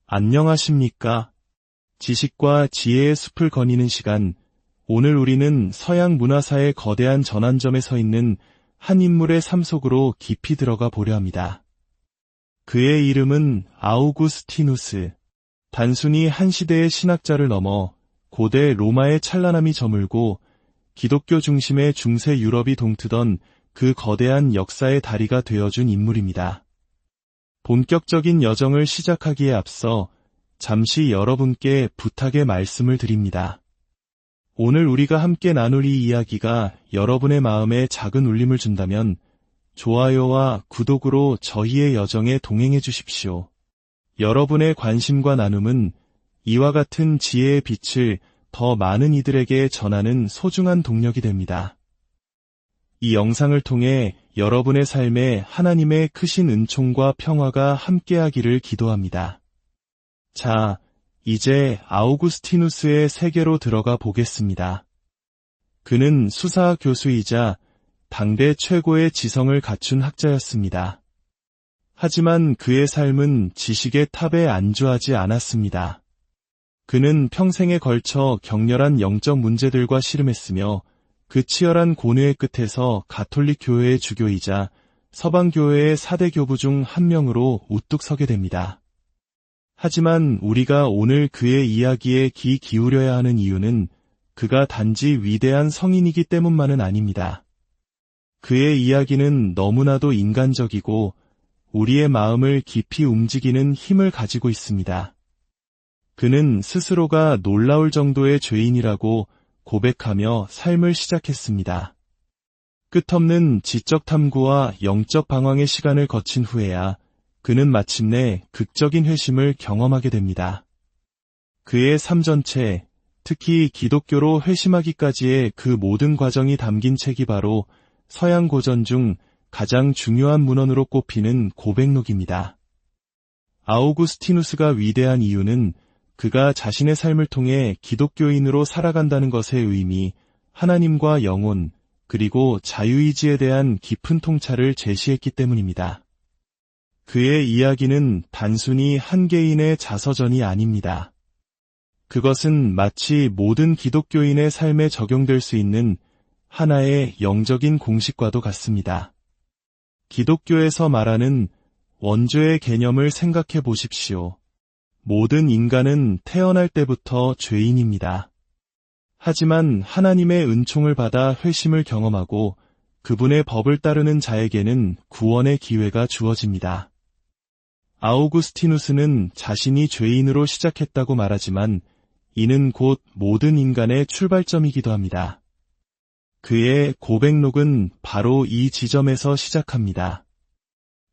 안녕하십니까? 지식과 지혜의 숲을 거니는 시간, 오늘 우리는 서양 문화사의 거대한 전환점에 서 있는 한 인물의 삶 속으로 깊이 들어가 보려 합니다. 그의 이름은 아우구스티누스. 단순히 한 시대의 신학자를 넘어 고대 로마의 찬란함이 저물고 기독교 중심의 중세 유럽이 동트던 그 거대한 역사의 다리가 되어준 인물입니다. 본격적인 여정을 시작하기에 앞서 잠시 여러분께 부탁의 말씀을 드립니다. 오늘 우리가 함께 나눌 이 이야기가 여러분의 마음에 작은 울림을 준다면 좋아요와 구독으로 저희의 여정에 동행해 주십시오. 여러분의 관심과 나눔은 이와 같은 지혜의 빛을 더 많은 이들에게 전하는 소중한 동력이 됩니다. 이 영상을 통해 여러분의 삶에 하나님의 크신 은총과 평화가 함께하기를 기도합니다. 자, 이제 아우구스티누스의 세계로 들어가 보겠습니다. 그는 수사학 교수이자 당대 최고의 지성을 갖춘 학자였습니다. 하지만 그의 삶은 지식의 탑에 안주하지 않았습니다. 그는 평생에 걸쳐 격렬한 영적 문제들과 씨름했으며 그 치열한 고뇌의 끝에서 가톨릭 교회의 주교이자 서방 교회의 4대 교부 중 한 명으로 우뚝 서게 됩니다. 하지만 우리가 오늘 그의 이야기에 귀 기울여야 하는 이유는 그가 단지 위대한 성인이기 때문만은 아닙니다. 그의 이야기는 너무나도 인간적이고 우리의 마음을 깊이 움직이는 힘을 가지고 있습니다. 그는 스스로가 놀라울 정도의 죄인이라고 고백하며 삶을 시작했습니다. 끝없는 지적 탐구와 영적 방황의 시간을 거친 후에야 그는 마침내 극적인 회심을 경험하게 됩니다. 그의 삶 전체, 특히 기독교로 회심하기까지의 그 모든 과정이 담긴 책이 바로 서양 고전 중 가장 중요한 문헌으로 꼽히는 고백록입니다. 아우구스티누스가 위대한 이유는 그가 자신의 삶을 통해 기독교인으로 살아간다는 것의 의미, 하나님과 영혼, 그리고 자유의지에 대한 깊은 통찰을 제시했기 때문입니다. 그의 이야기는 단순히 한 개인의 자서전이 아닙니다. 그것은 마치 모든 기독교인의 삶에 적용될 수 있는 하나의 영적인 공식과도 같습니다. 기독교에서 말하는 원죄의 개념을 생각해 보십시오. 모든 인간은 태어날 때부터 죄인입니다. 하지만 하나님의 은총을 받아 회심을 경험하고 그분의 법을 따르는 자에게는 구원의 기회가 주어집니다. 아우구스티누스는 자신이 죄인으로 시작했다고 말하지만 이는 곧 모든 인간의 출발점이기도 합니다. 그의 고백록은 바로 이 지점에서 시작합니다.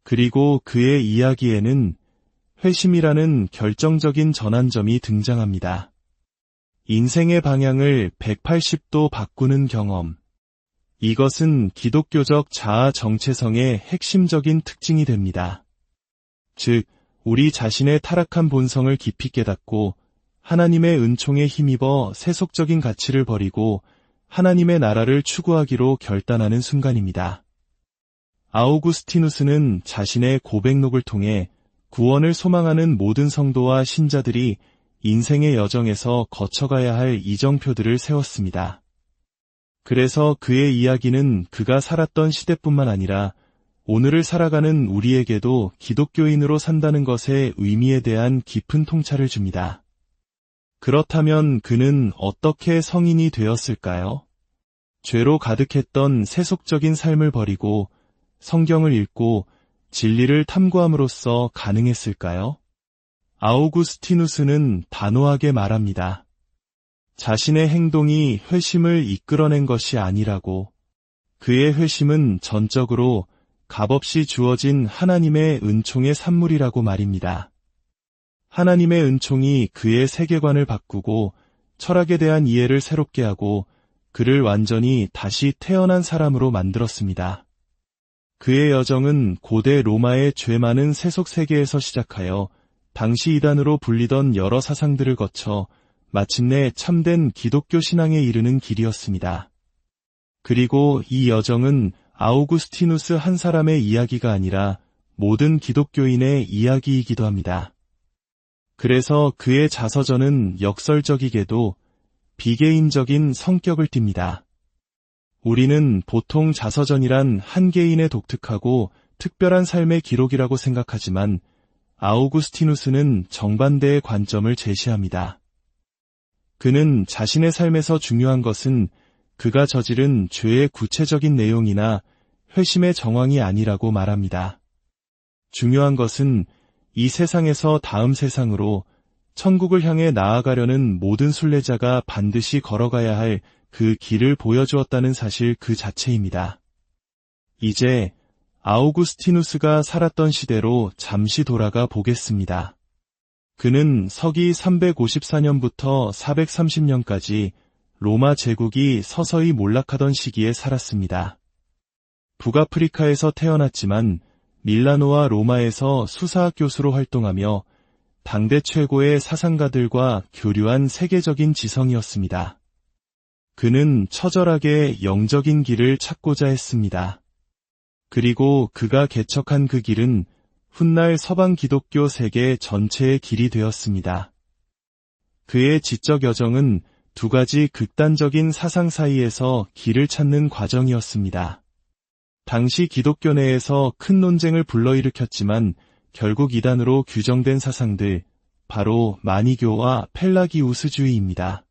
그리고 그의 이야기에는 회심이라는 결정적인 전환점이 등장합니다. 인생의 방향을 180도 바꾸는 경험. 이것은 기독교적 자아 정체성의 핵심적인 특징이 됩니다. 즉, 우리 자신의 타락한 본성을 깊이 깨닫고 하나님의 은총에 힘입어 세속적인 가치를 버리고 하나님의 나라를 추구하기로 결단하는 순간입니다. 아우구스티누스는 자신의 고백록을 통해 구원을 소망하는 모든 성도와 신자들이 인생의 여정에서 거쳐가야 할 이정표들을 세웠습니다. 그래서 그의 이야기는 그가 살았던 시대뿐만 아니라 오늘을 살아가는 우리에게도 기독교인으로 산다는 것의 의미에 대한 깊은 통찰을 줍니다. 그렇다면 그는 어떻게 성인이 되었을까요? 죄로 가득했던 세속적인 삶을 버리고 성경을 읽고 진리를 탐구함으로써 가능했을까요? 아우구스티누스는 단호하게 말합니다. 자신의 행동이 회심을 이끌어낸 것이 아니라고. 그의 회심은 전적으로 값없이 주어진 하나님의 은총의 산물이라고 말입니다. 하나님의 은총이 그의 세계관을 바꾸고 철학에 대한 이해를 새롭게 하고 그를 완전히 다시 태어난 사람으로 만들었습니다. 그의 여정은 고대 로마의 죄 많은 세속 세계에서 시작하여 당시 이단으로 불리던 여러 사상들을 거쳐 마침내 참된 기독교 신앙에 이르는 길이었습니다. 그리고 이 여정은 아우구스티누스 한 사람의 이야기가 아니라 모든 기독교인의 이야기이기도 합니다. 그래서 그의 자서전은 역설적이게도 비개인적인 성격을 띱니다. 우리는 보통 자서전이란 한 개인의 독특하고 특별한 삶의 기록이라고 생각하지만 아우구스티누스는 정반대의 관점을 제시합니다. 그는 자신의 삶에서 중요한 것은 그가 저지른 죄의 구체적인 내용이나 회심의 정황이 아니라고 말합니다. 중요한 것은 이 세상에서 다음 세상으로 천국을 향해 나아가려는 모든 순례자가 반드시 걸어가야 할 그 길을 보여주었다는 사실 그 자체입니다. 이제 아우구스티누스가 살았던 시대로 잠시 돌아가 보겠습니다. 그는 서기 354년부터 430년까지 로마 제국이 서서히 몰락하던 시기에 살았습니다. 북아프리카에서 태어났지만 밀라노와 로마에서 수사학 교수로 활동하며 당대 최고의 사상가들과 교류한 세계적인 지성이었습니다. 그는 처절하게 영적인 길을 찾고자 했습니다. 그리고 그가 개척한 그 길은 훗날 서방 기독교 세계 전체의 길이 되었습니다. 그의 지적 여정은 두 가지 극단적인 사상 사이에서 길을 찾는 과정이었습니다. 당시 기독교 내에서 큰 논쟁을 불러일으켰지만 결국 이단으로 규정된 사상들, 바로 마니교와 펠라기우스주의입니다.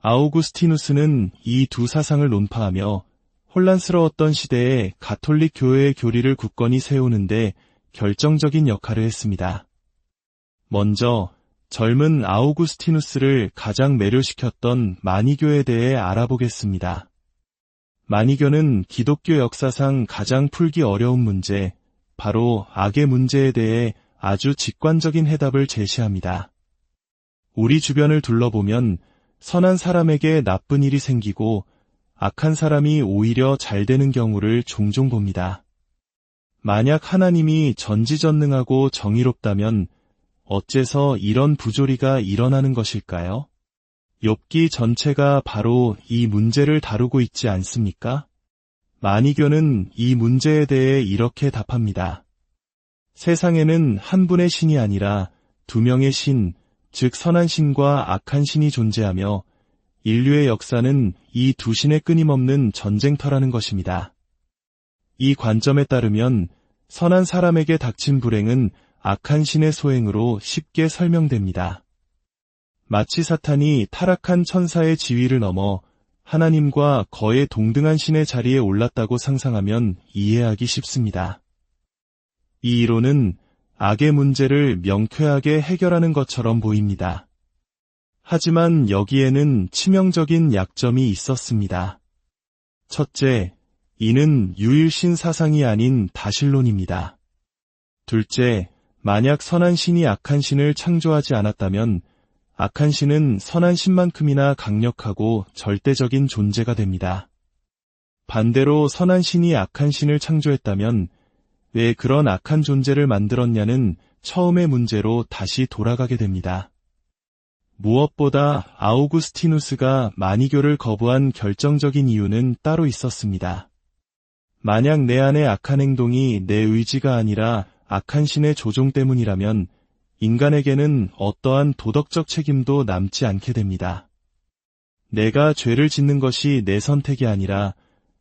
아우구스티누스는 이 두 사상을 논파하며 혼란스러웠던 시대에 가톨릭 교회의 교리를 굳건히 세우는데 결정적인 역할을 했습니다. 먼저 젊은 아우구스티누스를 가장 매료시켰던 마니교에 대해 알아보겠습니다. 마니교는 기독교 역사상 가장 풀기 어려운 문제, 바로 악의 문제에 대해 아주 직관적인 해답을 제시합니다. 우리 주변을 둘러보면 선한 사람에게 나쁜 일이 생기고 악한 사람이 오히려 잘 되는 경우를 종종 봅니다. 만약 하나님이 전지전능하고 정의롭다면 어째서 이런 부조리가 일어나는 것일까요? 욥기 전체가 바로 이 문제를 다루고 있지 않습니까? 마니교는 이 문제에 대해 이렇게 답합니다. 세상에는 한 분의 신이 아니라 두 명의 신, 즉 선한 신과 악한 신이 존재하며 인류의 역사는 이 두 신의 끊임없는 전쟁터라는 것입니다. 이 관점에 따르면 선한 사람에게 닥친 불행은 악한 신의 소행으로 쉽게 설명됩니다. 마치 사탄이 타락한 천사의 지위를 넘어 하나님과 거의 동등한 신의 자리에 올랐다고 상상하면 이해하기 쉽습니다. 이 이론은 악의 문제를 명쾌하게 해결하는 것처럼 보입니다. 하지만 여기에는 치명적인 약점이 있었습니다. 첫째, 이는 유일신 사상이 아닌 다신론입니다. 둘째, 만약 선한 신이 악한 신을 창조하지 않았다면 악한 신은 선한 신만큼이나 강력하고 절대적인 존재가 됩니다. 반대로 선한 신이 악한 신을 창조했다면 왜 그런 악한 존재를 만들었냐는 처음의 문제로 다시 돌아가게 됩니다. 무엇보다 아우구스티누스가 마니교를 거부한 결정적인 이유는 따로 있었습니다. 만약 내 안의 악한 행동이 내 의지가 아니라 악한 신의 조종 때문이라면 인간에게는 어떠한 도덕적 책임도 남지 않게 됩니다. 내가 죄를 짓는 것이 내 선택이 아니라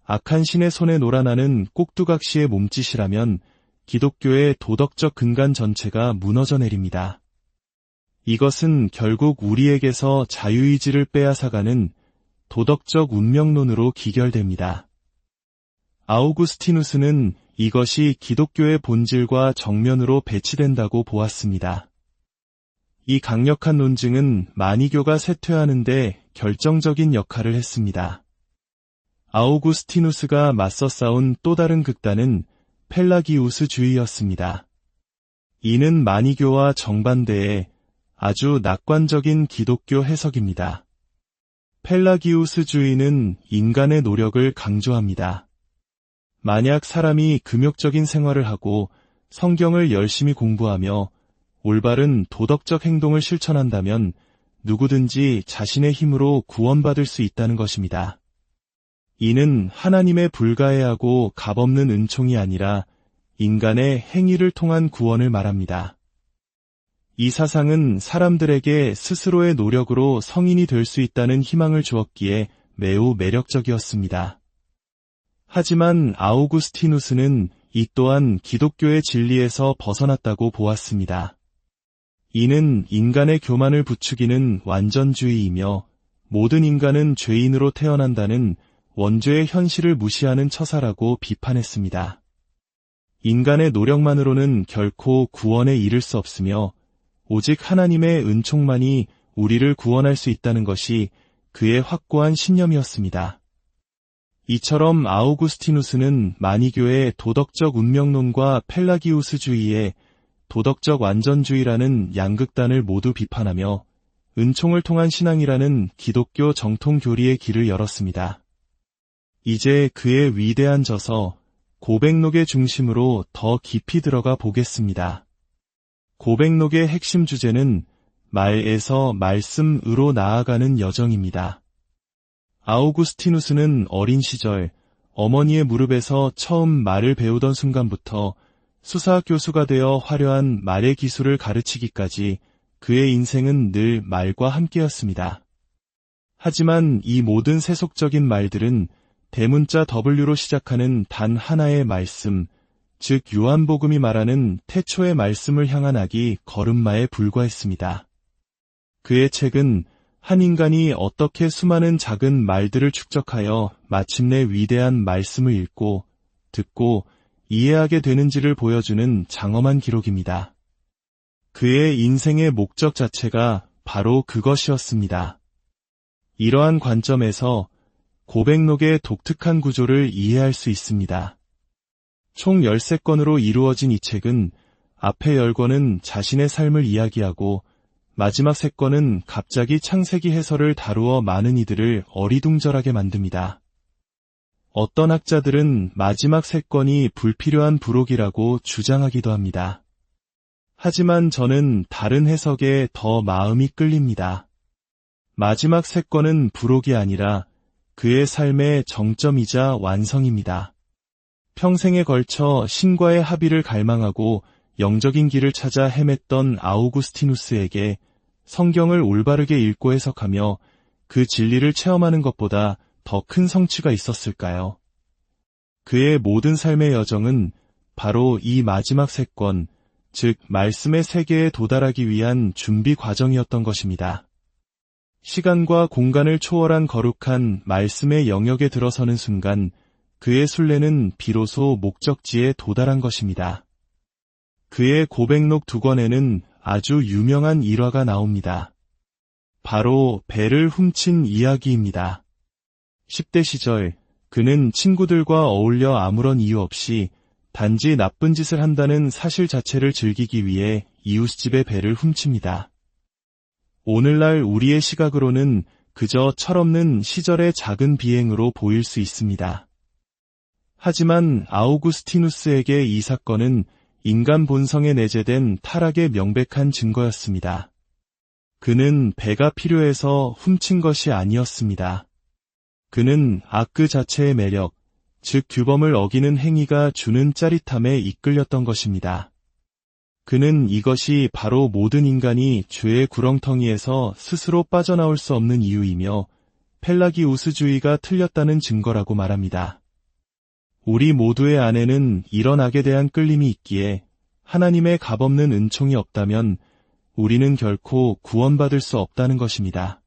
악한 신의 손에 놀아나는 꼭두각시의 몸짓이라면 기독교의 도덕적 근간 전체가 무너져 내립니다. 이것은 결국 우리에게서 자유의지를 빼앗아가는 도덕적 운명론으로 기결됩니다. 아우구스티누스는 이것이 기독교의 본질과 정면으로 배치된다고 보았습니다. 이 강력한 논증은 마니교가 쇠퇴하는 데 결정적인 역할을 했습니다. 아우구스티누스가 맞서 싸운 또 다른 극단은 펠라기우스주의였습니다. 이는 마니교와 정반대의 아주 낙관적인 기독교 해석입니다. 펠라기우스주의는 인간의 노력을 강조합니다. 만약 사람이 금욕적인 생활을 하고 성경을 열심히 공부하며 올바른 도덕적 행동을 실천한다면 누구든지 자신의 힘으로 구원받을 수 있다는 것입니다. 이는 하나님의 불가해하고 값없는 은총이 아니라 인간의 행위를 통한 구원을 말합니다. 이 사상은 사람들에게 스스로의 노력으로 성인이 될 수 있다는 희망을 주었기에 매우 매력적이었습니다. 하지만 아우구스티누스는 이 또한 기독교의 진리에서 벗어났다고 보았습니다. 이는 인간의 교만을 부추기는 완전주의이며 모든 인간은 죄인으로 태어난다는 원죄의 현실을 무시하는 처사라고 비판했습니다. 인간의 노력만으로는 결코 구원에 이를 수 없으며 오직 하나님의 은총만이 우리를 구원할 수 있다는 것이 그의 확고한 신념이었습니다. 이처럼 아우구스티누스는 마니교의 도덕적 운명론과 펠라기우스주의의 도덕적 완전주의라는 양극단을 모두 비판하며 은총을 통한 신앙이라는 기독교 정통 교리의 길을 열었습니다. 이제 그의 위대한 저서 고백록의 중심으로 더 깊이 들어가 보겠습니다. 고백록의 핵심 주제는 말에서 말씀으로 나아가는 여정입니다. 아우구스티누스는 어린 시절 어머니의 무릎에서 처음 말을 배우던 순간부터 수사 교수가 되어 화려한 말의 기술을 가르치기까지 그의 인생은 늘 말과 함께였습니다. 하지만 이 모든 세속적인 말들은 대문자 W로 시작하는 단 하나의 말씀, 즉 요한복음이 말하는 태초의 말씀을 향한 악이 걸음마에 불과했습니다. 그의 책은 한 인간이 어떻게 수많은 작은 말들을 축적하여 마침내 위대한 말씀을 읽고, 듣고, 이해하게 되는지를 보여주는 장엄한 기록입니다. 그의 인생의 목적 자체가 바로 그것이었습니다. 이러한 관점에서 고백록의 독특한 구조를 이해할 수 있습니다. 총 13권으로 이루어진 이 책은 앞에 10권은 자신의 삶을 이야기하고 마지막 3권은 갑자기 창세기 해설을 다루어 많은 이들을 어리둥절하게 만듭니다. 어떤 학자들은 마지막 3권이 불필요한 부록이라고 주장하기도 합니다. 하지만 저는 다른 해석에 더 마음이 끌립니다. 마지막 3권은 부록이 아니라 그의 삶의 정점이자 완성입니다. 평생에 걸쳐 신과의 합의를 갈망하고 영적인 길을 찾아 헤맸던 아우구스티누스에게 성경을 올바르게 읽고 해석하며 그 진리를 체험하는 것보다 더 큰 성취가 있었을까요? 그의 모든 삶의 여정은 바로 이 마지막 3권, 즉 말씀의 세계에 도달하기 위한 준비 과정이었던 것입니다. 시간과 공간을 초월한 거룩한 말씀의 영역에 들어서는 순간 그의 순례는 비로소 목적지에 도달한 것입니다. 그의 고백록 2권에는 아주 유명한 일화가 나옵니다. 바로 배를 훔친 이야기입니다. 10대 시절 그는 친구들과 어울려 아무런 이유 없이 단지 나쁜 짓을 한다는 사실 자체를 즐기기 위해 이웃집의 배를 훔칩니다. 오늘날 우리의 시각으로는 그저 철없는 시절의 작은 비행으로 보일 수 있습니다. 하지만 아우구스티누스에게 이 사건은 인간 본성에 내재된 타락의 명백한 증거였습니다. 그는 배가 필요해서 훔친 것이 아니었습니다. 그는 악 그 자체의 매력, 즉 규범을 어기는 행위가 주는 짜릿함에 이끌렸던 것입니다. 그는 이것이 바로 모든 인간이 죄의 구렁텅이에서 스스로 빠져나올 수 없는 이유이며 펠라기우스주의가 틀렸다는 증거라고 말합니다. 우리 모두의 안에는 이런 악에 대한 끌림이 있기에 하나님의 값없는 은총이 없다면 우리는 결코 구원받을 수 없다는 것입니다.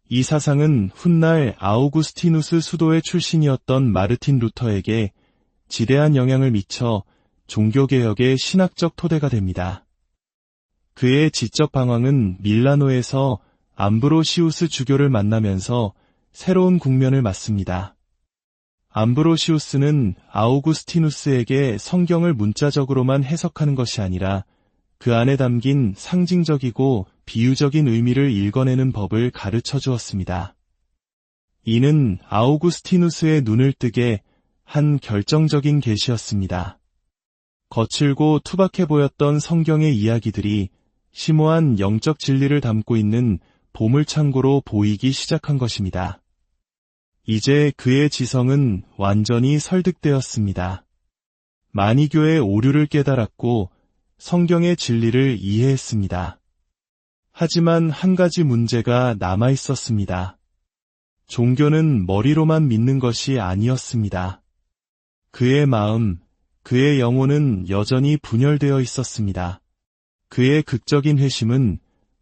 이 사상은 훗날 아우구스티누스 수도의 출신이었던 마르틴 루터에게 지대한 영향을 미쳐 종교개혁의 신학적 토대가 됩니다. 그의 지적 방황은 밀라노에서 암브로시우스 주교를 만나면서 새로운 국면을 맞습니다. 암브로시우스는 아우구스티누스에게 성경을 문자적으로만 해석하는 것이 아니라 그 안에 담긴 상징적이고 비유적인 의미를 읽어내는 법을 가르쳐 주었습니다. 이는 아우구스티누스의 눈을 뜨게 한 결정적인 계시였습니다. 거칠고 투박해 보였던 성경의 이야기들이 심오한 영적 진리를 담고 있는 보물창고로 보이기 시작한 것입니다. 이제 그의 지성은 완전히 설득되었습니다. 마니교의 오류를 깨달았고 성경의 진리를 이해했습니다. 하지만 한 가지 문제가 남아 있었습니다. 종교는 머리로만 믿는 것이 아니었습니다. 그의 마음, 그의 영혼은 여전히 분열되어 있었습니다. 그의 극적인 회심은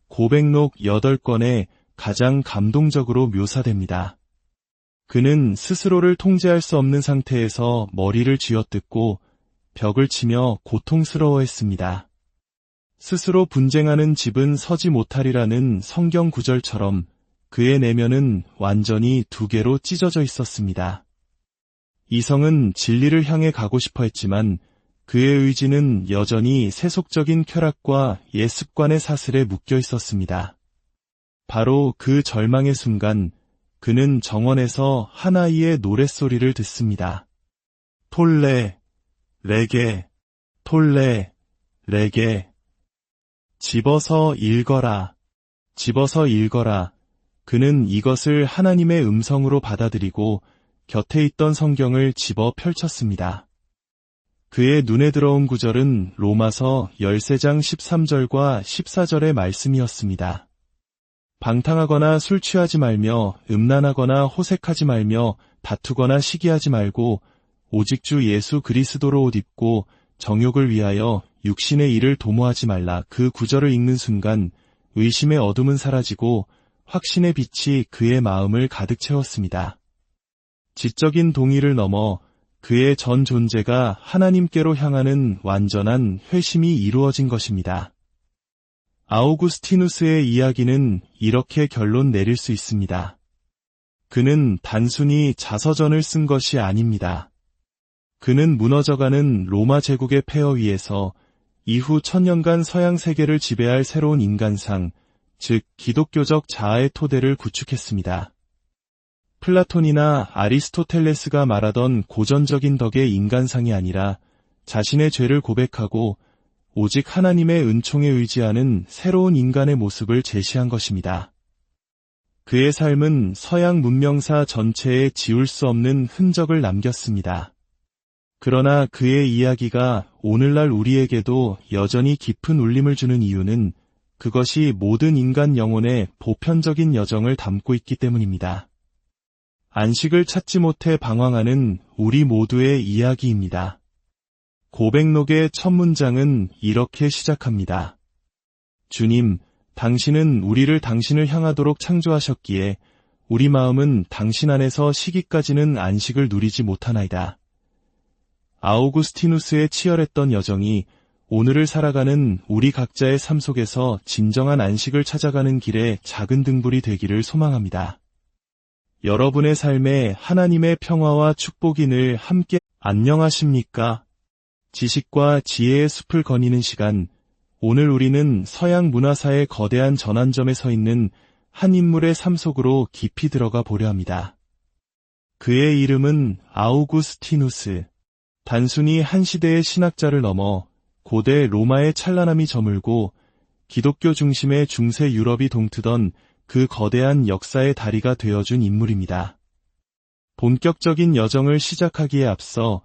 고백록 8권에 가장 감동적으로 묘사됩니다. 그는 스스로를 통제할 수 없는 상태에서 머리를 쥐어뜯고 벽을 치며 고통스러워했습니다. 스스로 분쟁하는 집은 서지 못하리라는 성경 구절처럼 그의 내면은 완전히 두 개로 찢어져 있었습니다. 이성은 진리를 향해 가고 싶어 했지만 그의 의지는 여전히 세속적인 쾌락과 옛 습관의 사슬에 묶여 있었습니다. 바로 그 절망의 순간 그는 정원에서 한 아이의 노랫소리를 듣습니다. 톨레, 레게, 톨레, 레게. 집어서 읽어라. 집어서 읽어라. 그는 이것을 하나님의 음성으로 받아들이고 곁에 있던 성경을 집어 펼쳤습니다. 그의 눈에 들어온 구절은 로마서 13장 13절과 14절의 말씀이었습니다. 방탕하거나 술 취하지 말며 음란하거나 호색하지 말며 다투거나 시기하지 말고 오직 주 예수 그리스도로 옷 입고 정욕을 위하여 육신의 일을 도모하지 말라. 그 구절을 읽는 순간 의심의 어둠은 사라지고 확신의 빛이 그의 마음을 가득 채웠습니다. 지적인 동의를 넘어 그의 전 존재가 하나님께로 향하는 완전한 회심이 이루어진 것입니다. 아우구스티누스의 이야기는 이렇게 결론 내릴 수 있습니다. 그는 단순히 자서전을 쓴 것이 아닙니다. 그는 무너져가는 로마 제국의 폐허 위에서 이후 1000년간 서양 세계를 지배할 새로운 인간상, 즉 기독교적 자아의 토대를 구축했습니다. 플라톤이나 아리스토텔레스가 말하던 고전적인 덕의 인간상이 아니라 자신의 죄를 고백하고 오직 하나님의 은총에 의지하는 새로운 인간의 모습을 제시한 것입니다. 그의 삶은 서양 문명사 전체에 지울 수 없는 흔적을 남겼습니다. 그러나 그의 이야기가 오늘날 우리에게도 여전히 깊은 울림을 주는 이유는 그것이 모든 인간 영혼의 보편적인 여정을 담고 있기 때문입니다. 안식을 찾지 못해 방황하는 우리 모두의 이야기입니다. 고백록의 첫 문장은 이렇게 시작합니다. 주님, 당신은 우리를 당신을 향하도록 창조하셨기에 우리 마음은 당신 안에서 시기까지는 안식을 누리지 못하나이다. 아우구스티누스의 치열했던 여정이 오늘을 살아가는 우리 각자의 삶 속에서 진정한 안식을 찾아가는 길에 작은 등불이 되기를 소망합니다. 여러분의 삶에 하나님의 평화와 축복이 늘 함께 안녕하십니까? 지식과 지혜의 숲을 거니는 시간, 오늘 우리는 서양 문화사의 거대한 전환점에 서 있는 한 인물의 삶 속으로 깊이 들어가 보려 합니다. 그의 이름은 아우구스티누스. 단순히 한 시대의 신학자를 넘어 고대 로마의 찬란함이 저물고 기독교 중심의 중세 유럽이 동트던 그 거대한 역사의 다리가 되어준 인물입니다. 본격적인 여정을 시작하기에 앞서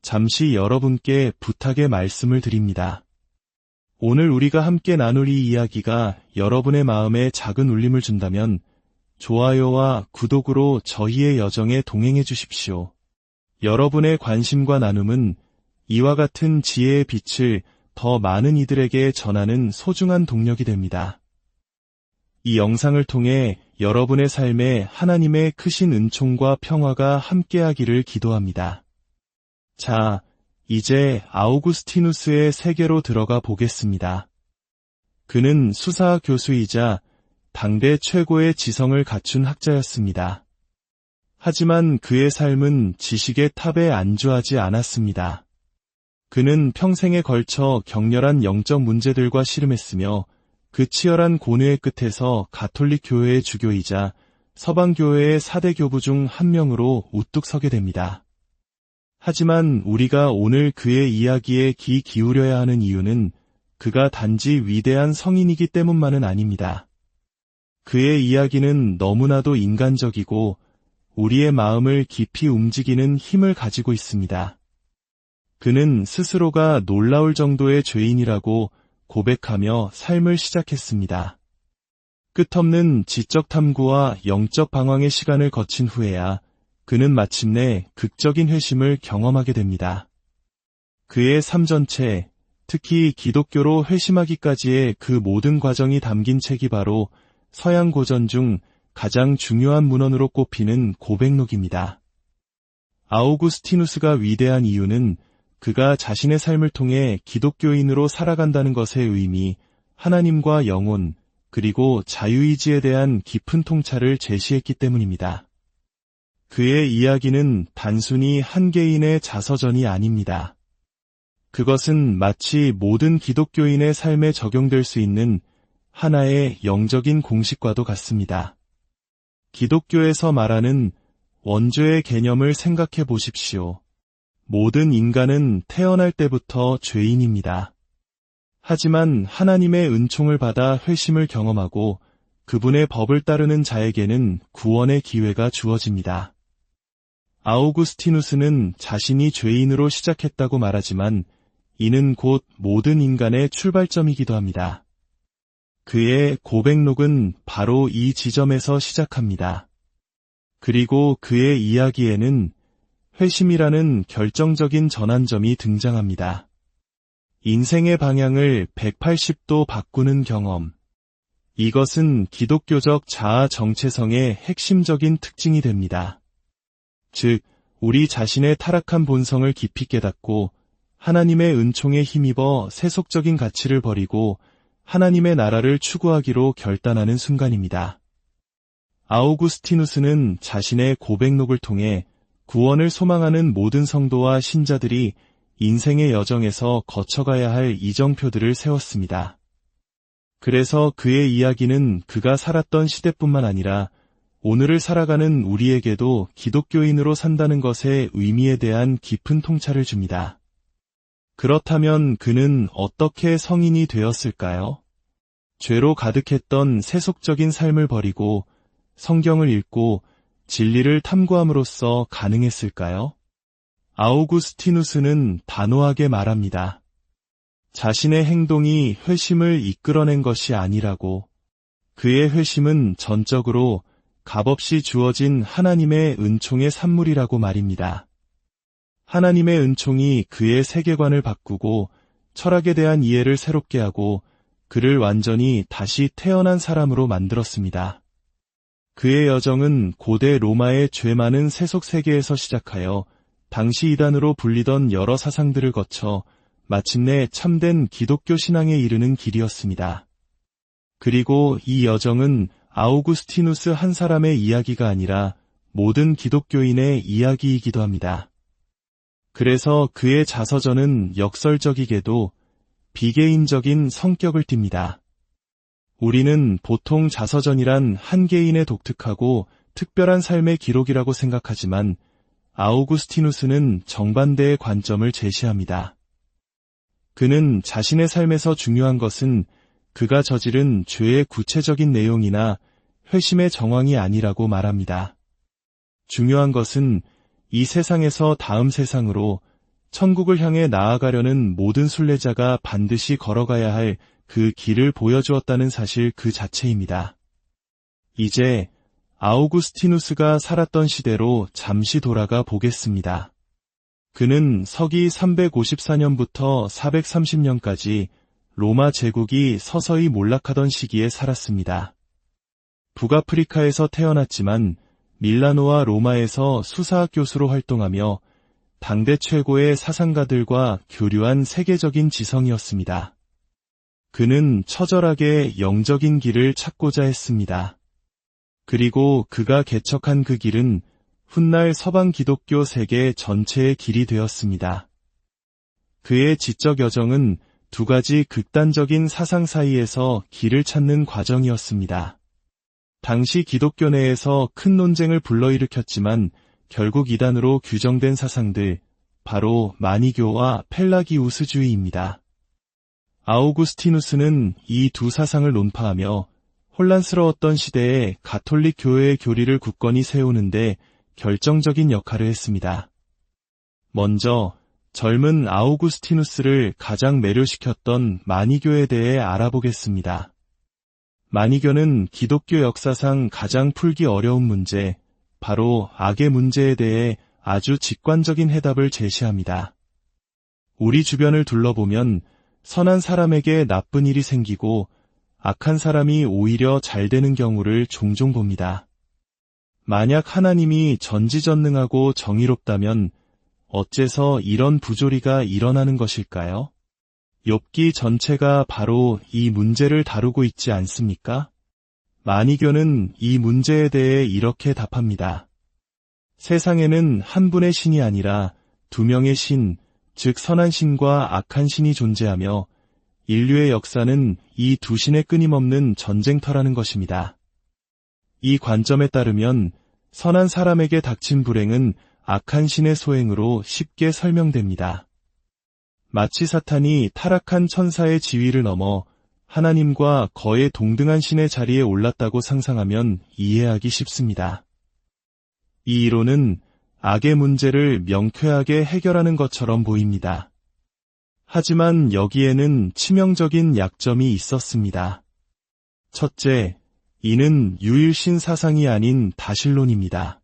잠시 여러분께 부탁의 말씀을 드립니다. 오늘 우리가 함께 나눌 이 이야기가 여러분의 마음에 작은 울림을 준다면 좋아요와 구독으로 저희의 여정에 동행해 주십시오. 여러분의 관심과 나눔은 이와 같은 지혜의 빛을 더 많은 이들에게 전하는 소중한 동력이 됩니다. 이 영상을 통해 여러분의 삶에 하나님의 크신 은총과 평화가 함께하기를 기도합니다. 자, 이제 아우구스티누스의 세계로 들어가 보겠습니다. 그는 수사학 교수이자 당대 최고의 지성을 갖춘 학자였습니다. 하지만 그의 삶은 지식의 탑에 안주하지 않았습니다. 그는 평생에 걸쳐 격렬한 영적 문제들과 씨름했으며 그 치열한 고뇌의 끝에서 가톨릭 교회의 주교이자 서방교회의 4대 교부 중 한 명으로 우뚝 서게 됩니다. 하지만 우리가 오늘 그의 이야기에 귀 기울여야 하는 이유는 그가 단지 위대한 성인이기 때문만은 아닙니다. 그의 이야기는 너무나도 인간적이고 우리의 마음을 깊이 움직이는 힘을 가지고 있습니다. 그는 스스로가 놀라울 정도의 죄인이라고 고백하며 삶을 시작했습니다. 끝없는 지적 탐구와 영적 방황의 시간을 거친 후에야 그는 마침내 극적인 회심을 경험하게 됩니다. 그의 삶 전체, 특히 기독교로 회심하기까지의 그 모든 과정이 담긴 책이 바로 서양 고전 중 가장 중요한 문헌으로 꼽히는 고백록입니다. 아우구스티누스가 위대한 이유는 그가 자신의 삶을 통해 기독교인으로 살아간다는 것의 의미, 하나님과 영혼, 그리고 자유의지에 대한 깊은 통찰을 제시했기 때문입니다. 그의 이야기는 단순히 한 개인의 자서전이 아닙니다. 그것은 마치 모든 기독교인의 삶에 적용될 수 있는 하나의 영적인 공식과도 같습니다. 기독교에서 말하는 원죄의 개념을 생각해 보십시오. 모든 인간은 태어날 때부터 죄인입니다. 하지만 하나님의 은총을 받아 회심을 경험하고 그분의 법을 따르는 자에게는 구원의 기회가 주어집니다. 아우구스티누스는 자신이 죄인으로 시작했다고 말하지만 이는 곧 모든 인간의 출발점이기도 합니다. 그의 고백록은 바로 이 지점에서 시작합니다. 그리고 그의 이야기에는 회심이라는 결정적인 전환점이 등장합니다. 인생의 방향을 180도 바꾸는 경험. 이것은 기독교적 자아 정체성의 핵심적인 특징이 됩니다. 즉, 우리 자신의 타락한 본성을 깊이 깨닫고 하나님의 은총에 힘입어 세속적인 가치를 버리고 하나님의 나라를 추구하기로 결단하는 순간입니다. 아우구스티누스는 자신의 고백록을 통해 구원을 소망하는 모든 성도와 신자들이 인생의 여정에서 거쳐가야 할 이정표들을 세웠습니다. 그래서 그의 이야기는 그가 살았던 시대뿐만 아니라 오늘을 살아가는 우리에게도 기독교인으로 산다는 것의 의미에 대한 깊은 통찰을 줍니다. 그렇다면 그는 어떻게 성인이 되었을까요? 죄로 가득했던 세속적인 삶을 버리고 성경을 읽고 진리를 탐구함으로써 가능했을까요? 아우구스티누스는 단호하게 말합니다. 자신의 행동이 회심을 이끌어낸 것이 아니라고. 그의 회심은 전적으로 값없이 주어진 하나님의 은총의 산물이라고 말입니다. 하나님의 은총이 그의 세계관을 바꾸고 철학에 대한 이해를 새롭게 하고 그를 완전히 다시 태어난 사람으로 만들었습니다. 그의 여정은 고대 로마의 죄 많은 세속 세계에서 시작하여 당시 이단으로 불리던 여러 사상들을 거쳐 마침내 참된 기독교 신앙에 이르는 길이었습니다. 그리고 이 여정은 아우구스티누스 한 사람의 이야기가 아니라 모든 기독교인의 이야기이기도 합니다. 그래서 그의 자서전은 역설적이게도 비개인적인 성격을 띱니다. 우리는 보통 자서전이란 한 개인의 독특하고 특별한 삶의 기록이라고 생각하지만 아우구스티누스는 정반대의 관점을 제시합니다. 그는 자신의 삶에서 중요한 것은 그가 저지른 죄의 구체적인 내용이나 회심의 정황이 아니라고 말합니다. 중요한 것은 이 세상에서 다음 세상으로 천국을 향해 나아가려는 모든 순례자가 반드시 걸어가야 할 그 길을 보여주었다는 사실 그 자체입니다. 이제 아우구스티누스가 살았던 시대로 잠시 돌아가 보겠습니다. 그는 서기 354년부터 430년까지 로마 제국이 서서히 몰락하던 시기에 살았습니다. 북아프리카에서 태어났지만 밀라노와 로마에서 수사학 교수로 활동하며 당대 최고의 사상가들과 교류한 세계적인 지성이었습니다. 그는 처절하게 영적인 길을 찾고자 했습니다. 그리고 그가 개척한 그 길은 훗날 서방 기독교 세계 전체의 길이 되었습니다. 그의 지적 여정은 두 가지 극단적인 사상 사이에서 길을 찾는 과정이었습니다. 당시 기독교 내에서 큰 논쟁을 불러일으켰지만 결국 이단으로 규정된 사상들, 바로 마니교와 펠라기우스주의입니다. 아우구스티누스는 이 두 사상을 논파하며 혼란스러웠던 시대에 가톨릭 교회의 교리를 굳건히 세우는데 결정적인 역할을 했습니다. 먼저 젊은 아우구스티누스를 가장 매료시켰던 마니교에 대해 알아보겠습니다. 마니교는 기독교 역사상 가장 풀기 어려운 문제, 바로 악의 문제에 대해 아주 직관적인 해답을 제시합니다. 우리 주변을 둘러보면 선한 사람에게 나쁜 일이 생기고 악한 사람이 오히려 잘 되는 경우를 종종 봅니다. 만약 하나님이 전지전능하고 정의롭다면 어째서 이런 부조리가 일어나는 것일까요? 욥기 전체가 바로 이 문제를 다루고 있지 않습니까? 마니교는 이 문제에 대해 이렇게 답합니다. 세상에는 한 분의 신이 아니라 두 명의 신, 즉 선한 신과 악한 신이 존재하며 인류의 역사는 이 두 신의 끊임없는 전쟁터라는 것입니다. 이 관점에 따르면 선한 사람에게 닥친 불행은 악한 신의 소행으로 쉽게 설명됩니다. 마치 사탄이 타락한 천사의 지위를 넘어 하나님과 거의 동등한 신의 자리에 올랐다고 상상하면 이해하기 쉽습니다. 이 이론은 악의 문제를 명쾌하게 해결하는 것처럼 보입니다. 하지만 여기에는 치명적인 약점이 있었습니다. 첫째, 이는 유일신 사상이 아닌 다신론입니다.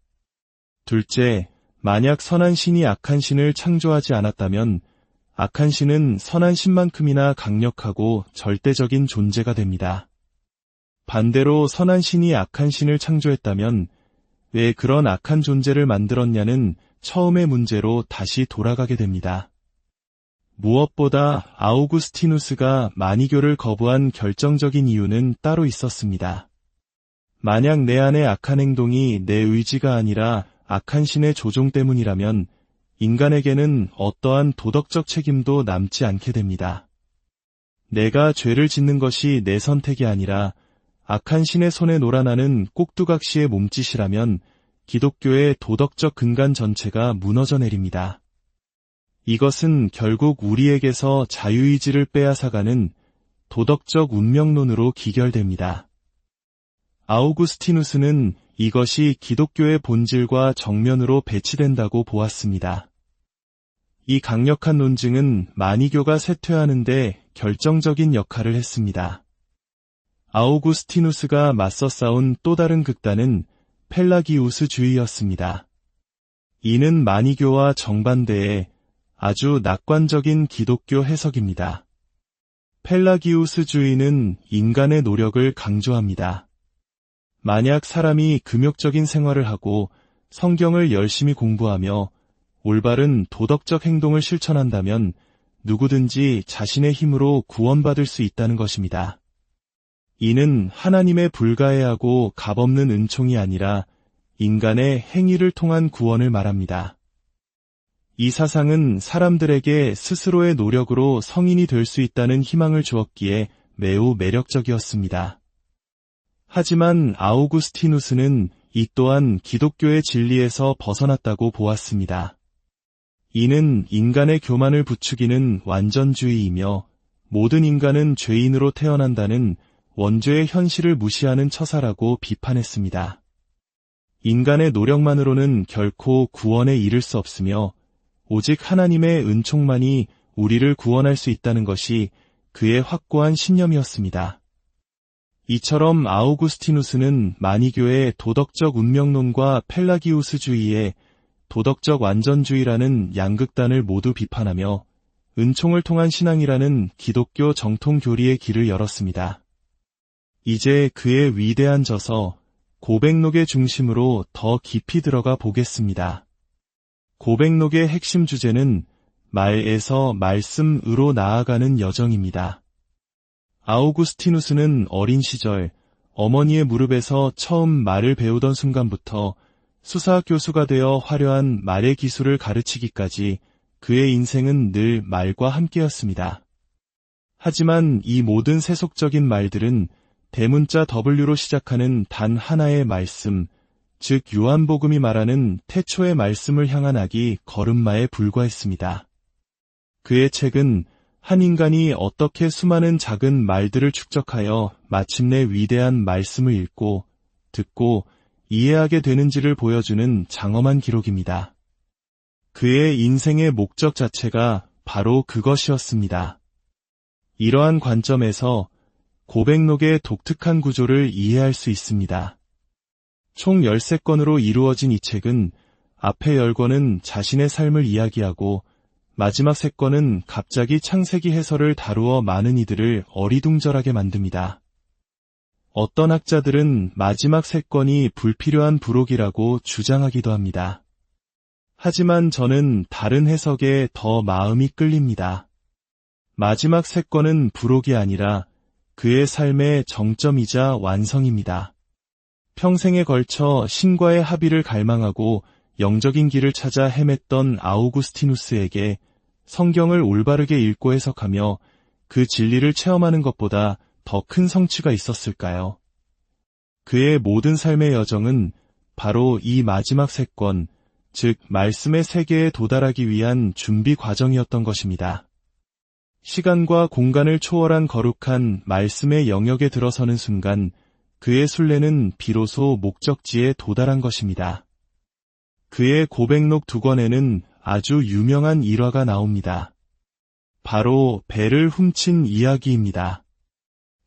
둘째, 만약 선한 신이 악한 신을 창조하지 않았다면 악한 신은 선한 신만큼이나 강력하고 절대적인 존재가 됩니다. 반대로 선한 신이 악한 신을 창조했다면 왜 그런 악한 존재를 만들었냐는 처음의 문제로 다시 돌아가게 됩니다. 무엇보다 아우구스티누스가 마니교를 거부한 결정적인 이유는 따로 있었습니다. 만약 내 안의 악한 행동이 내 의지가 아니라 악한 신의 조종 때문이라면 인간에게는 어떠한 도덕적 책임도 남지 않게 됩니다. 내가 죄를 짓는 것이 내 선택이 아니라 악한 신의 손에 놀아나는 꼭두각시의 몸짓이라면 기독교의 도덕적 근간 전체가 무너져 내립니다. 이것은 결국 우리에게서 자유의지를 빼앗아가는 도덕적 운명론으로 기결됩니다. 아우구스티누스는 이것이 기독교의 본질과 정면으로 배치된다고 보았습니다. 이 강력한 논증은 마니교가 쇠퇴하는 데 결정적인 역할을 했습니다. 아우구스티누스가 맞서 싸운 또 다른 극단은 펠라기우스주의였습니다. 이는 마니교와 정반대의 아주 낙관적인 기독교 해석입니다. 펠라기우스주의는 인간의 노력을 강조합니다. 만약 사람이 금욕적인 생활을 하고 성경을 열심히 공부하며 올바른 도덕적 행동을 실천한다면 누구든지 자신의 힘으로 구원받을 수 있다는 것입니다. 이는 하나님의 불가해하고 값없는 은총이 아니라 인간의 행위를 통한 구원을 말합니다. 이 사상은 사람들에게 스스로의 노력으로 성인이 될 수 있다는 희망을 주었기에 매우 매력적이었습니다. 하지만 아우구스티누스는 이 또한 기독교의 진리에서 벗어났다고 보았습니다. 이는 인간의 교만을 부추기는 완전주의이며 모든 인간은 죄인으로 태어난다는 원죄의 현실을 무시하는 처사라고 비판했습니다. 인간의 노력만으로는 결코 구원에 이를 수 없으며 오직 하나님의 은총만이 우리를 구원할 수 있다는 것이 그의 확고한 신념이었습니다. 이처럼 아우구스티누스는 마니교의 도덕적 운명론과 펠라기우스주의의 도덕적 완전주의라는 양극단을 모두 비판하며 은총을 통한 신앙이라는 기독교 정통 교리의 길을 열었습니다. 이제 그의 위대한 저서 고백록의 중심으로 더 깊이 들어가 보겠습니다. 고백록의 핵심 주제는 말에서 말씀으로 나아가는 여정입니다. 아우구스티누스는 어린 시절 어머니의 무릎에서 처음 말을 배우던 순간부터 수사학 교수가 되어 화려한 말의 기술을 가르치기까지 그의 인생은 늘 말과 함께였습니다. 하지만 이 모든 세속적인 말들은 대문자 W로 시작하는 단 하나의 말씀, 즉 요한복음이 말하는 태초의 말씀을 향한 악이 걸음마에 불과했습니다. 그의 책은 한 인간이 어떻게 수많은 작은 말들을 축적하여 마침내 위대한 말씀을 읽고, 듣고, 이해하게 되는지를 보여주는 장엄한 기록입니다. 그의 인생의 목적 자체가 바로 그것이었습니다. 이러한 관점에서 고백록의 독특한 구조를 이해할 수 있습니다. 총 13권으로 이루어진 이 책은 앞에 10권은 자신의 삶을 이야기하고 마지막 3권은 갑자기 창세기 해설을 다루어 많은 이들을 어리둥절하게 만듭니다. 어떤 학자들은 마지막 3권이 불필요한 부록이라고 주장하기도 합니다. 하지만 저는 다른 해석에 더 마음이 끌립니다. 마지막 3권은 부록이 아니라 그의 삶의 정점이자 완성입니다. 평생에 걸쳐 신과의 합의를 갈망하고 영적인 길을 찾아 헤맸던 아우구스티누스에게 성경을 올바르게 읽고 해석하며 그 진리를 체험하는 것보다 더 큰 성취가 있었을까요? 그의 모든 삶의 여정은 바로 이 마지막 3권, 즉 말씀의 세계에 도달하기 위한 준비 과정이었던 것입니다. 시간과 공간을 초월한 거룩한 말씀의 영역에 들어서는 순간 그의 순례는 비로소 목적지에 도달한 것입니다. 그의 고백록 2권에는 아주 유명한 일화가 나옵니다. 바로 배를 훔친 이야기입니다.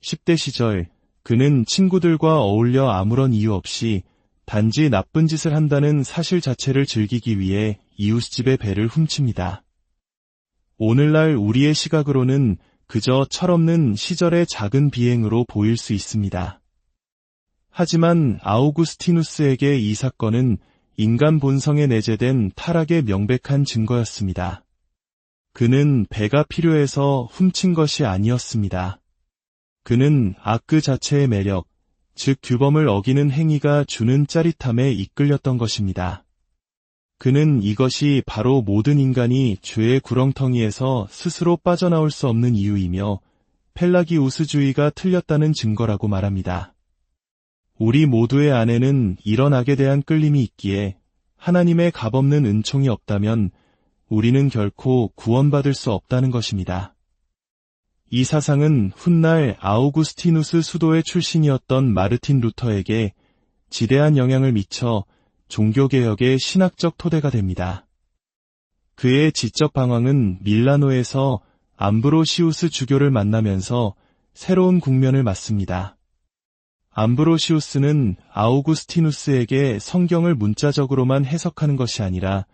10대 시절 그는 친구들과 어울려 아무런 이유 없이 단지 나쁜 짓을 한다는 사실 자체를 즐기기 위해 이웃집의 배를 훔칩니다. 오늘날 우리의 시각으로는 그저 철없는 시절의 작은 비행으로 보일 수 있습니다. 하지만 아우구스티누스에게 이 사건은 인간 본성에 내재된 타락의 명백한 증거였습니다. 그는 배가 필요해서 훔친 것이 아니었습니다. 그는 악 그 자체의 매력, 즉 규범을 어기는 행위가 주는 짜릿함에 이끌렸던 것입니다. 그는 이것이 바로 모든 인간이 죄의 구렁텅이에서 스스로 빠져나올 수 없는 이유이며 펠라기우스주의가 틀렸다는 증거라고 말합니다. 우리 모두의 안에는 이런 악에 대한 끌림이 있기에 하나님의 값없는 은총이 없다면 우리는 결코 구원받을 수 없다는 것입니다. 이 사상은 훗날 아우구스티누스 수도의 출신이었던 마르틴 루터에게 지대한 영향을 미쳐 종교개혁의 신학적 토대가 됩니다. 그의 지적 방황은 밀라노에서 암브로시우스 주교를 만나면서 새로운 국면을 맞습니다. 암브로시우스는 아우구스티누스에게 성경을 문자적으로만 해석하는 것이 아니라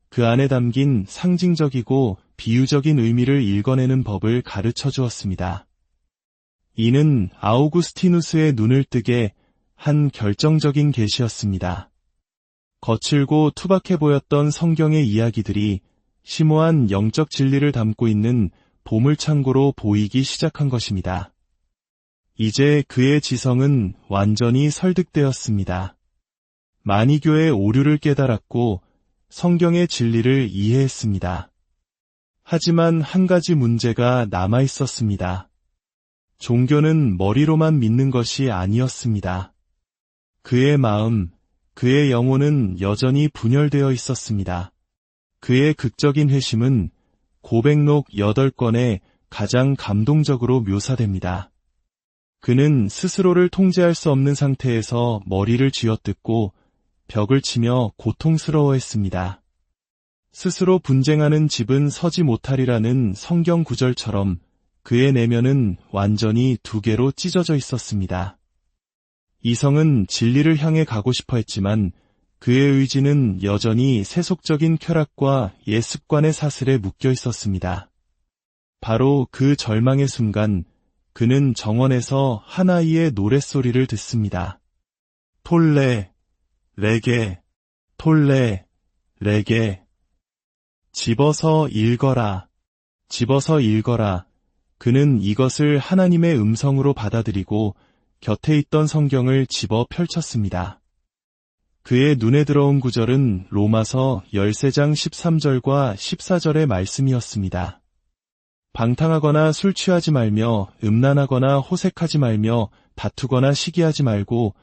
그 안에 담긴 상징적이고 비유적인 의미를 읽어내는 법을 가르쳐 주었습니다. 이는 아우구스티누스의 눈을 뜨게 한 결정적인 계시였습니다. 거칠고 투박해 보였던 성경의 이야기들이 심오한 영적 진리를 담고 있는 보물창고로 보이기 시작한 것입니다. 이제 그의 지성은 완전히 설득되었습니다. 마니교의 오류를 깨달았고 성경의 진리를 이해했습니다. 하지만 한 가지 문제가 남아 있었습니다. 종교는 머리로만 믿는 것이 아니었습니다. 그의 마음, 그의 영혼은 여전히 분열되어 있었습니다. 그의 극적인 회심은 고백록 8권에 가장 감동적으로 묘사됩니다. 그는 스스로를 통제할 수 없는 상태에서 머리를 쥐어뜯고 벽을 치며 고통스러워했습니다. 스스로 분쟁하는 집은 서지 못하리라는 성경 구절처럼 그의 내면은 완전히 두 개로 찢어져 있었습니다. 이성은 진리를 향해 가고 싶어 했지만 그의 의지는 여전히 세속적인 쾌락과 옛 습관의 사슬에 묶여 있었습니다. 바로 그 절망의 순간 그는 정원에서 한 아이의 노랫소리를 듣습니다. 톨레, 레게, 톨레, 레게. 집어서 읽어라. 집어서 읽어라. 그는 이것을 하나님의 음성으로 받아들이고 곁에 있던 성경을 집어 펼쳤습니다. 그의 눈에 들어온 구절은 로마서 13장 13절과 14절의 말씀이었습니다. 방탕하거나 술 취하지 말며 음란하거나 호색하지 말며 다투거나 시기하지 말고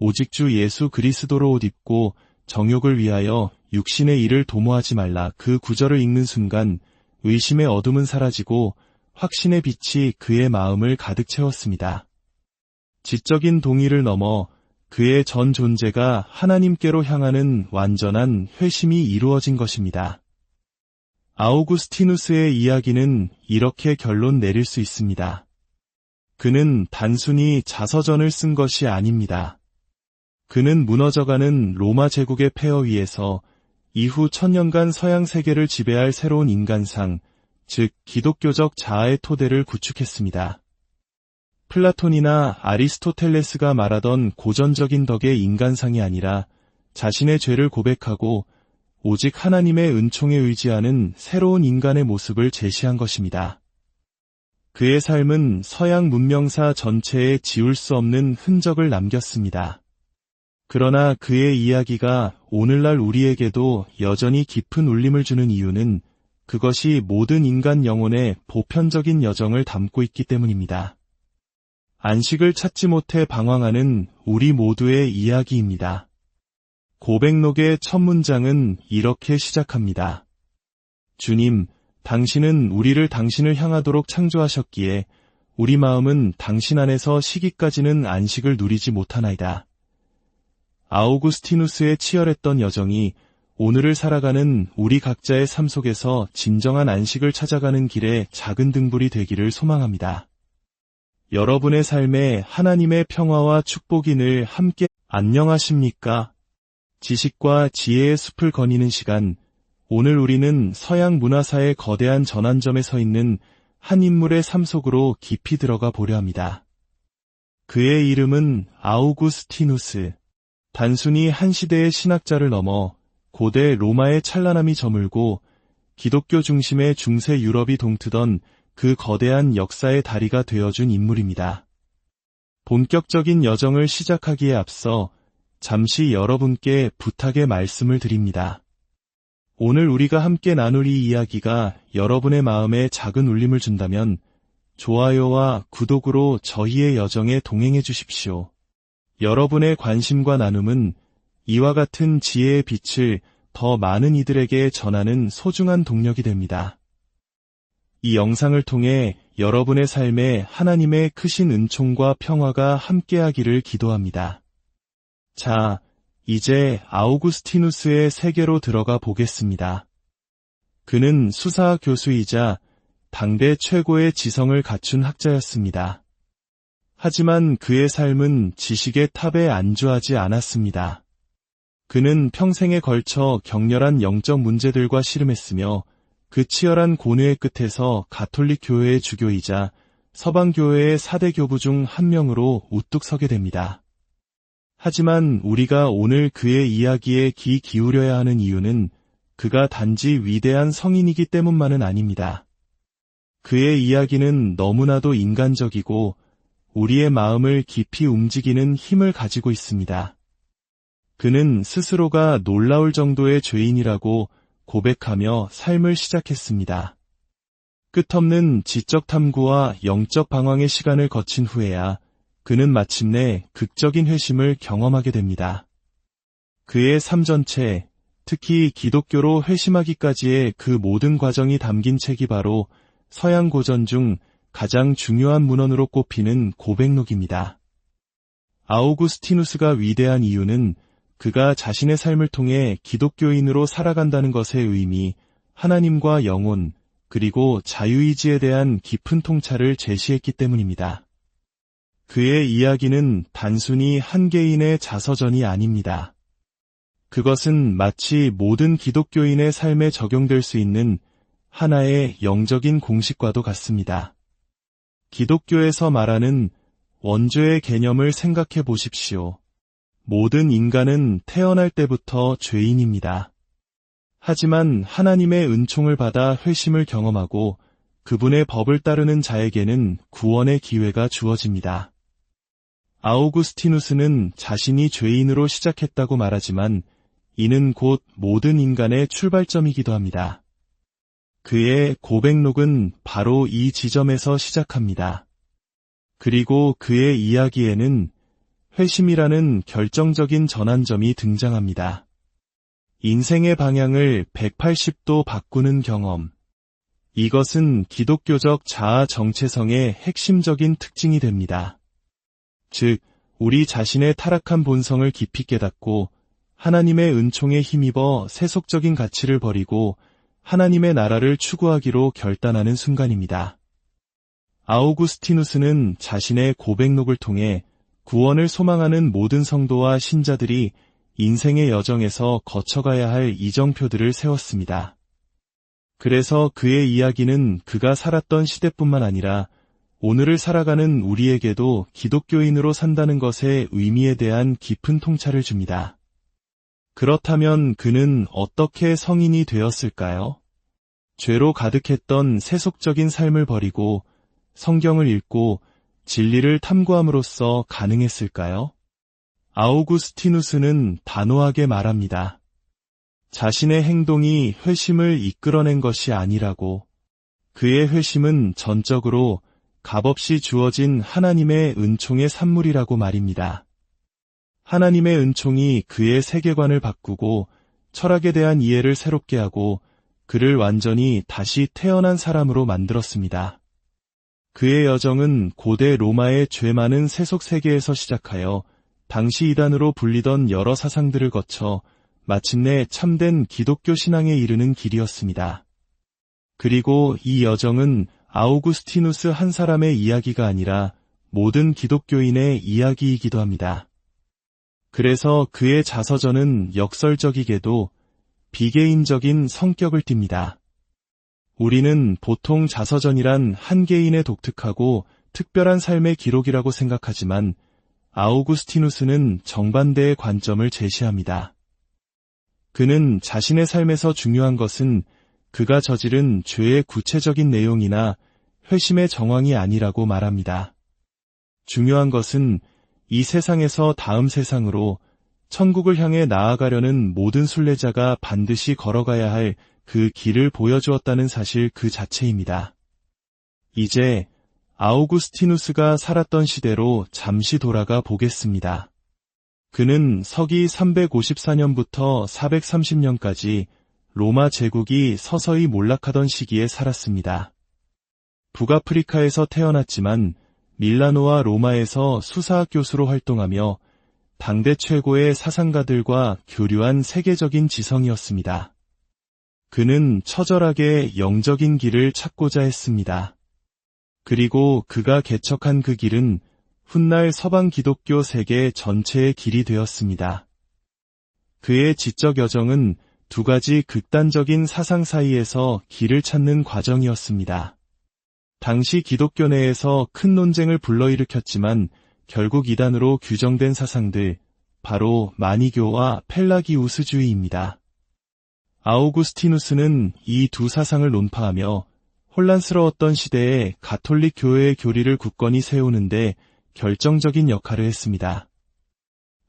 오직 주 예수 그리스도로 옷 입고 정욕을 위하여 육신의 일을 도모하지 말라. 그 구절을 읽는 순간 의심의 어둠은 사라지고 확신의 빛이 그의 마음을 가득 채웠습니다. 지적인 동의를 넘어 그의 전 존재가 하나님께로 향하는 완전한 회심이 이루어진 것입니다. 아우구스티누스의 이야기는 이렇게 결론 내릴 수 있습니다. 그는 단순히 자서전을 쓴 것이 아닙니다. 그는 무너져가는 로마 제국의 폐허 위에서 이후 1000년간 서양 세계를 지배할 새로운 인간상, 즉 기독교적 자아의 토대를 구축했습니다. 플라톤이나 아리스토텔레스가 말하던 고전적인 덕의 인간상이 아니라 자신의 죄를 고백하고 오직 하나님의 은총에 의지하는 새로운 인간의 모습을 제시한 것입니다. 그의 삶은 서양 문명사 전체에 지울 수 없는 흔적을 남겼습니다. 그러나 그의 이야기가 오늘날 우리에게도 여전히 깊은 울림을 주는 이유는 그것이 모든 인간 영혼의 보편적인 여정을 담고 있기 때문입니다. 안식을 찾지 못해 방황하는 우리 모두의 이야기입니다. 고백록의 첫 문장은 이렇게 시작합니다. 주님, 당신은 우리를 당신을 향하도록 창조하셨기에 우리 마음은 당신 안에서 시기까지는 안식을 누리지 못하나이다. 아우구스티누스의 치열했던 여정이 오늘을 살아가는 우리 각자의 삶 속에서 진정한 안식을 찾아가는 길에 작은 등불이 되기를 소망합니다. 여러분의 삶에 하나님의 평화와 축복이 늘 함께 안녕하십니까? 지식과 지혜의 숲을 거니는 시간, 오늘 우리는 서양 문화사의 거대한 전환점에 서 있는 한 인물의 삶 속으로 깊이 들어가 보려 합니다. 그의 이름은 아우구스티누스. 단순히 한 시대의 신학자를 넘어 고대 로마의 찬란함이 저물고 기독교 중심의 중세 유럽이 동트던 그 거대한 역사의 다리가 되어준 인물입니다. 본격적인 여정을 시작하기에 앞서 잠시 여러분께 부탁의 말씀을 드립니다. 오늘 우리가 함께 나눌 이 이야기가 여러분의 마음에 작은 울림을 준다면 좋아요와 구독으로 저희의 여정에 동행해 주십시오. 여러분의 관심과 나눔은 이와 같은 지혜의 빛을 더 많은 이들에게 전하는 소중한 동력이 됩니다. 이 영상을 통해 여러분의 삶에 하나님의 크신 은총과 평화가 함께하기를 기도합니다. 자, 이제 아우구스티누스의 세계로 들어가 보겠습니다. 그는 수사학 교수이자 당대 최고의 지성을 갖춘 학자였습니다. 하지만 그의 삶은 지식의 탑에 안주하지 않았습니다. 그는 평생에 걸쳐 격렬한 영적 문제들과 씨름했으며 그 치열한 고뇌의 끝에서 가톨릭 교회의 주교이자 서방 교회의 4대 교부 중 한 명으로 우뚝 서게 됩니다. 하지만 우리가 오늘 그의 이야기에 귀 기울여야 하는 이유는 그가 단지 위대한 성인이기 때문만은 아닙니다. 그의 이야기는 너무나도 인간적이고 우리의 마음을 깊이 움직이는 힘을 가지고 있습니다. 그는 스스로가 놀라울 정도의 죄인이라고 고백하며 삶을 시작했습니다. 끝없는 지적 탐구와 영적 방황의 시간을 거친 후에야 그는 마침내 극적인 회심을 경험하게 됩니다. 그의 삶 전체, 특히 기독교로 회심하기까지의 그 모든 과정이 담긴 책이 바로 서양 고전 중 가장 중요한 문헌으로 꼽히는 고백록입니다. 아우구스티누스가 위대한 이유는 그가 자신의 삶을 통해 기독교인으로 살아간다는 것의 의미, 하나님과 영혼, 그리고 자유의지에 대한 깊은 통찰을 제시했기 때문입니다. 그의 이야기는 단순히 한 개인의 자서전이 아닙니다. 그것은 마치 모든 기독교인의 삶에 적용될 수 있는 하나의 영적인 공식과도 같습니다. 기독교에서 말하는 원죄의 개념을 생각해 보십시오. 모든 인간은 태어날 때부터 죄인입니다. 하지만 하나님의 은총을 받아 회심을 경험하고 그분의 법을 따르는 자에게는 구원의 기회가 주어집니다. 아우구스티누스는 자신이 죄인으로 시작했다고 말하지만 이는 곧 모든 인간의 출발점이기도 합니다. 그의 고백록은 바로 이 지점에서 시작합니다. 그리고 그의 이야기에는 회심이라는 결정적인 전환점이 등장합니다. 인생의 방향을 180도 바꾸는 경험. 이것은 기독교적 자아 정체성의 핵심적인 특징이 됩니다. 즉, 우리 자신의 타락한 본성을 깊이 깨닫고 하나님의 은총에 힘입어 세속적인 가치를 버리고 하나님의 나라를 추구하기로 결단하는 순간입니다. 아우구스티누스는 자신의 고백록을 통해 구원을 소망하는 모든 성도와 신자들이 인생의 여정에서 거쳐가야 할 이정표들을 세웠습니다. 그래서 그의 이야기는 그가 살았던 시대뿐만 아니라 오늘을 살아가는 우리에게도 기독교인으로 산다는 것의 의미에 대한 깊은 통찰을 줍니다. 그렇다면 그는 어떻게 성인이 되었을까요? 죄로 가득했던 세속적인 삶을 버리고 성경을 읽고 진리를 탐구함으로써 가능했을까요? 아우구스티누스는 단호하게 말합니다. 자신의 행동이 회심을 이끌어낸 것이 아니라고. 그의 회심은 전적으로 값없이 주어진 하나님의 은총의 산물이라고 말입니다. 하나님의 은총이 그의 세계관을 바꾸고 철학에 대한 이해를 새롭게 하고 그를 완전히 다시 태어난 사람으로 만들었습니다. 그의 여정은 고대 로마의 죄 많은 세속 세계에서 시작하여 당시 이단으로 불리던 여러 사상들을 거쳐 마침내 참된 기독교 신앙에 이르는 길이었습니다. 그리고 이 여정은 아우구스티누스 한 사람의 이야기가 아니라 모든 기독교인의 이야기이기도 합니다. 그래서 그의 자서전은 역설적이게도 비개인적인 성격을 띱니다. 우리는 보통 자서전이란 한 개인의 독특하고 특별한 삶의 기록이라고 생각하지만 아우구스티누스는 정반대의 관점을 제시합니다. 그는 자신의 삶에서 중요한 것은 그가 저지른 죄의 구체적인 내용이나 회심의 정황이 아니라고 말합니다. 중요한 것은 이 세상에서 다음 세상으로 천국을 향해 나아가려는 모든 순례자가 반드시 걸어가야 할 그 길을 보여주었다는 사실 그 자체입니다. 이제 아우구스티누스가 살았던 시대로 잠시 돌아가 보겠습니다. 그는 서기 354년부터 430년까지 로마 제국이 서서히 몰락하던 시기에 살았습니다. 북아프리카에서 태어났지만 밀라노와 로마에서 수사학 교수로 활동하며 당대 최고의 사상가들과 교류한 세계적인 지성이었습니다. 그는 처절하게 영적인 길을 찾고자 했습니다. 그리고 그가 개척한 그 길은 훗날 서방 기독교 세계 전체의 길이 되었습니다. 그의 지적 여정은 두 가지 극단적인 사상 사이에서 길을 찾는 과정이었습니다. 당시 기독교 내에서 큰 논쟁을 불러일으켰지만 결국 이단으로 규정된 사상들, 바로 마니교와 펠라기우스주의입니다. 아우구스티누스는 이 두 사상을 논파하며 혼란스러웠던 시대에 가톨릭 교회의 교리를 굳건히 세우는데 결정적인 역할을 했습니다.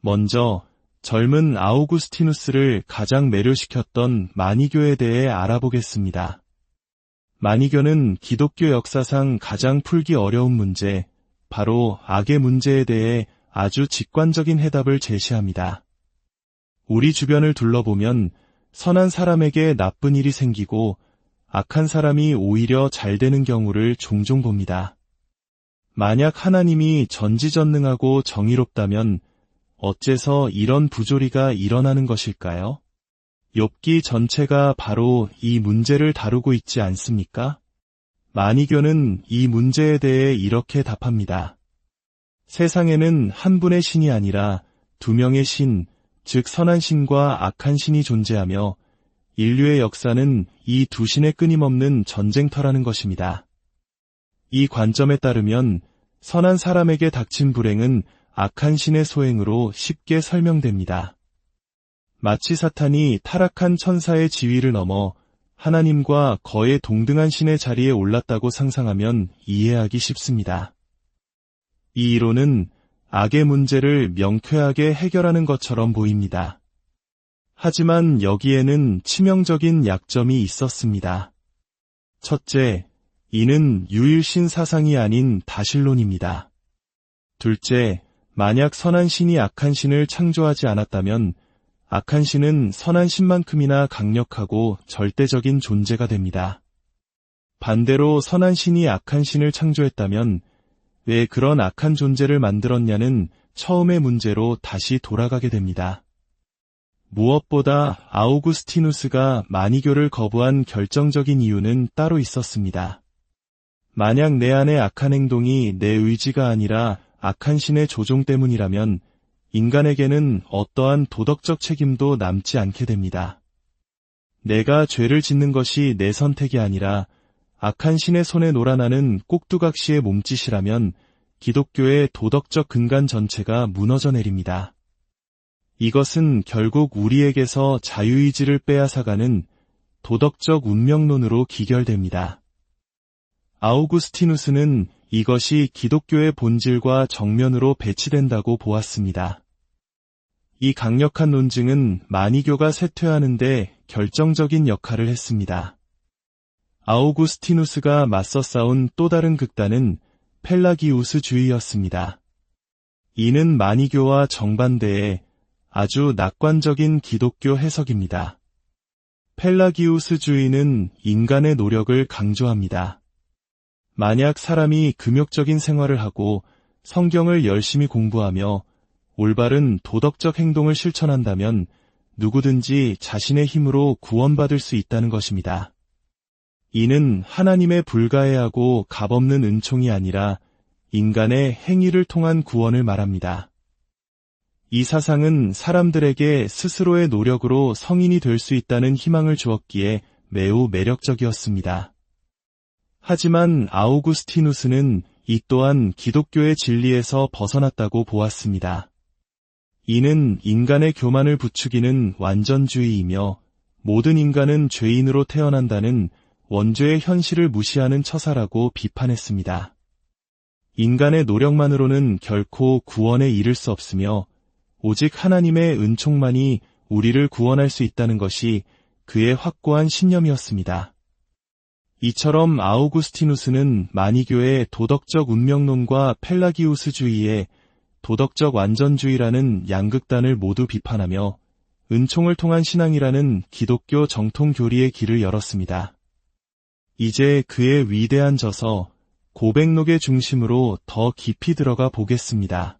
먼저 젊은 아우구스티누스를 가장 매료시켰던 마니교에 대해 알아보겠습니다. 마니교는 기독교 역사상 가장 풀기 어려운 문제, 바로 악의 문제에 대해 아주 직관적인 해답을 제시합니다. 우리 주변을 둘러보면 선한 사람에게 나쁜 일이 생기고 악한 사람이 오히려 잘 되는 경우를 종종 봅니다. 만약 하나님이 전지전능하고 정의롭다면 어째서 이런 부조리가 일어나는 것일까요? 욥기 전체가 바로 이 문제를 다루고 있지 않습니까? 마니교는 이 문제에 대해 이렇게 답합니다. 세상에는 한 분의 신이 아니라 두 명의 신, 즉 선한 신과 악한 신이 존재하며 인류의 역사는 이 두 신의 끊임없는 전쟁터라는 것입니다. 이 관점에 따르면 선한 사람에게 닥친 불행은 악한 신의 소행으로 쉽게 설명됩니다. 마치 사탄이 타락한 천사의 지위를 넘어 하나님과 거의 동등한 신의 자리에 올랐다고 상상하면 이해하기 쉽습니다. 이 이론은 악의 문제를 명쾌하게 해결하는 것처럼 보입니다. 하지만 여기에는 치명적인 약점이 있었습니다. 첫째, 이는 유일신 사상이 아닌 다신론입니다. 둘째, 만약 선한 신이 악한 신을 창조하지 않았다면 악한 신은 선한 신만큼이나 강력하고 절대적인 존재가 됩니다. 반대로 선한 신이 악한 신을 창조했다면 왜 그런 악한 존재를 만들었냐는 처음의 문제로 다시 돌아가게 됩니다. 무엇보다 아우구스티누스가 마니교를 거부한 결정적인 이유는 따로 있었습니다. 만약 내 안의 악한 행동이 내 의지가 아니라 악한 신의 조종 때문이라면 인간에게는 어떠한 도덕적 책임도 남지 않게 됩니다. 내가 죄를 짓는 것이 내 선택이 아니라 악한 신의 손에 놀아나는 꼭두각시의 몸짓이라면 기독교의 도덕적 근간 전체가 무너져 내립니다. 이것은 결국 우리에게서 자유의지를 빼앗아가는 도덕적 운명론으로 기결됩니다. 아우구스티누스는 이것이 기독교의 본질과 정면으로 배치된다고 보았습니다. 이 강력한 논증은 마니교가 쇠퇴하는 데 결정적인 역할을 했습니다. 아우구스티누스가 맞서 싸운 또 다른 극단은 펠라기우스주의였습니다. 이는 마니교와 정반대의 아주 낙관적인 기독교 해석입니다. 펠라기우스주의는 인간의 노력을 강조합니다. 만약 사람이 금욕적인 생활을 하고 성경을 열심히 공부하며 올바른 도덕적 행동을 실천한다면 누구든지 자신의 힘으로 구원받을 수 있다는 것입니다. 이는 하나님의 불가해하고 값없는 은총이 아니라 인간의 행위를 통한 구원을 말합니다. 이 사상은 사람들에게 스스로의 노력으로 성인이 될 수 있다는 희망을 주었기에 매우 매력적이었습니다. 하지만 아우구스티누스는 이 또한 기독교의 진리에서 벗어났다고 보았습니다. 이는 인간의 교만을 부추기는 완전주의이며 모든 인간은 죄인으로 태어난다는 원죄의 현실을 무시하는 처사라고 비판했습니다. 인간의 노력만으로는 결코 구원에 이를 수 없으며 오직 하나님의 은총만이 우리를 구원할 수 있다는 것이 그의 확고한 신념이었습니다. 이처럼 아우구스티누스는 마니교의 도덕적 운명론과 펠라기우스주의의 도덕적 완전주의라는 양극단을 모두 비판하며 은총을 통한 신앙이라는 기독교 정통 교리의 길을 열었습니다. 이제 그의 위대한 저서 고백록의 중심으로 더 깊이 들어가 보겠습니다.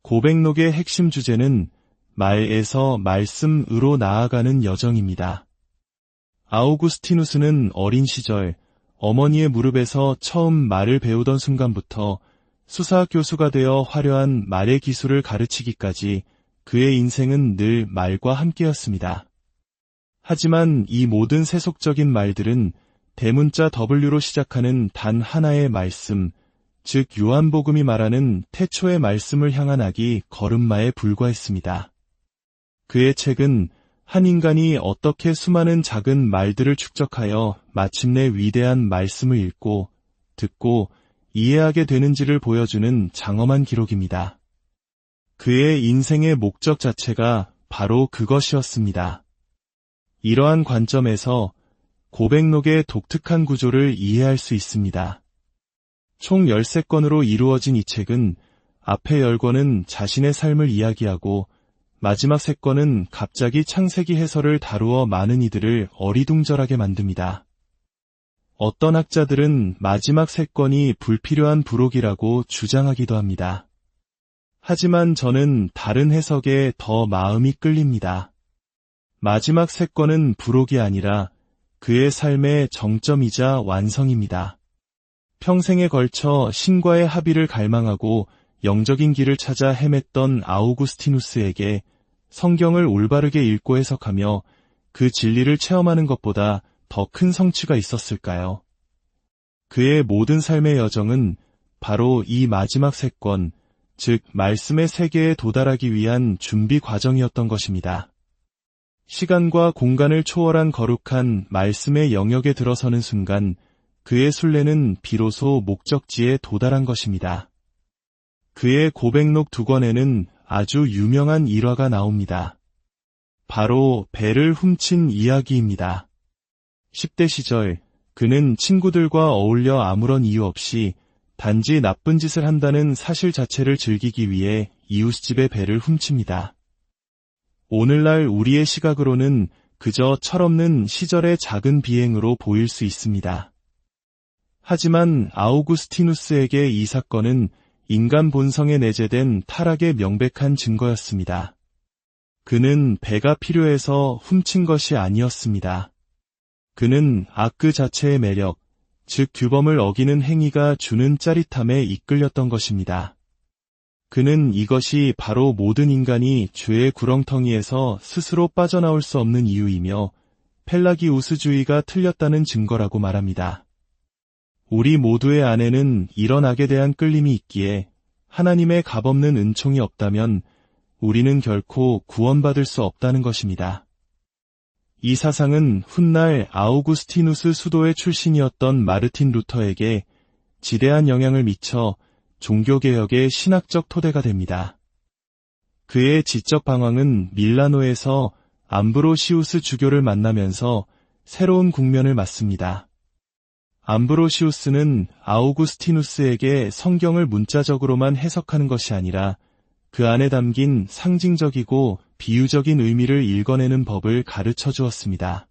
고백록의 핵심 주제는 말에서 말씀으로 나아가는 여정입니다. 아우구스티누스는 어린 시절 어머니의 무릎에서 처음 말을 배우던 순간부터 수사 교수가 되어 화려한 말의 기술을 가르치기까지 그의 인생은 늘 말과 함께였습니다. 하지만 이 모든 세속적인 말들은 대문자 W로 시작하는 단 하나의 말씀, 즉 요한복음이 말하는 태초의 말씀을 향한 악이 걸음마에 불과했습니다. 그의 책은 한 인간이 어떻게 수많은 작은 말들을 축적하여 마침내 위대한 말씀을 읽고, 듣고, 이해하게 되는지를 보여주는 장엄한 기록입니다. 그의 인생의 목적 자체가 바로 그것이었습니다. 이러한 관점에서 고백록의 독특한 구조를 이해할 수 있습니다. 총 13권으로 이루어진 이 책은 앞에 10권은 자신의 삶을 이야기하고 마지막 3권은 갑자기 창세기 해설을 다루어 많은 이들을 어리둥절하게 만듭니다. 어떤 학자들은 마지막 3권이 불필요한 부록이라고 주장하기도 합니다. 하지만 저는 다른 해석에 더 마음이 끌립니다. 마지막 3권은 부록이 아니라 그의 삶의 정점이자 완성입니다. 평생에 걸쳐 신과의 합의를 갈망하고 영적인 길을 찾아 헤맸던 아우구스티누스에게 성경을 올바르게 읽고 해석하며 그 진리를 체험하는 것보다 더 큰 성취가 있었을까요? 그의 모든 삶의 여정은 바로 이 마지막 3권, 즉 말씀의 세계에 도달하기 위한 준비 과정이었던 것입니다. 시간과 공간을 초월한 거룩한 말씀의 영역에 들어서는 순간 그의 순례는 비로소 목적지에 도달한 것입니다. 그의 고백록 2권에는 아주 유명한 일화가 나옵니다. 바로 배를 훔친 이야기입니다. 10대 시절 그는 친구들과 어울려 아무런 이유 없이 단지 나쁜 짓을 한다는 사실 자체를 즐기기 위해 이웃집의 배를 훔칩니다. 오늘날 우리의 시각으로는 그저 철없는 시절의 작은 비행으로 보일 수 있습니다. 하지만 아우구스티누스에게 이 사건은 인간 본성에 내재된 타락의 명백한 증거였습니다. 그는 배가 필요해서 훔친 것이 아니었습니다. 그는 악 그 자체의 매력, 즉 규범을 어기는 행위가 주는 짜릿함에 이끌렸던 것입니다. 그는 이것이 바로 모든 인간이 죄의 구렁텅이에서 스스로 빠져나올 수 없는 이유이며 펠라기우스주의가 틀렸다는 증거라고 말합니다. 우리 모두의 안에는 이런 악에 대한 끌림이 있기에 하나님의 값없는 은총이 없다면 우리는 결코 구원받을 수 없다는 것입니다. 이 사상은 훗날 아우구스티누스 수도의 출신이었던 마르틴 루터에게 지대한 영향을 미쳐 종교개혁의 신학적 토대가 됩니다. 그의 지적 방황은 밀라노에서 암브로시우스 주교를 만나면서 새로운 국면을 맞습니다. 암브로시우스는 아우구스티누스에게 성경을 문자적으로만 해석하는 것이 아니라 그 안에 담긴 상징적이고 비유적인 의미를 읽어내는 법을 가르쳐 주었습니다.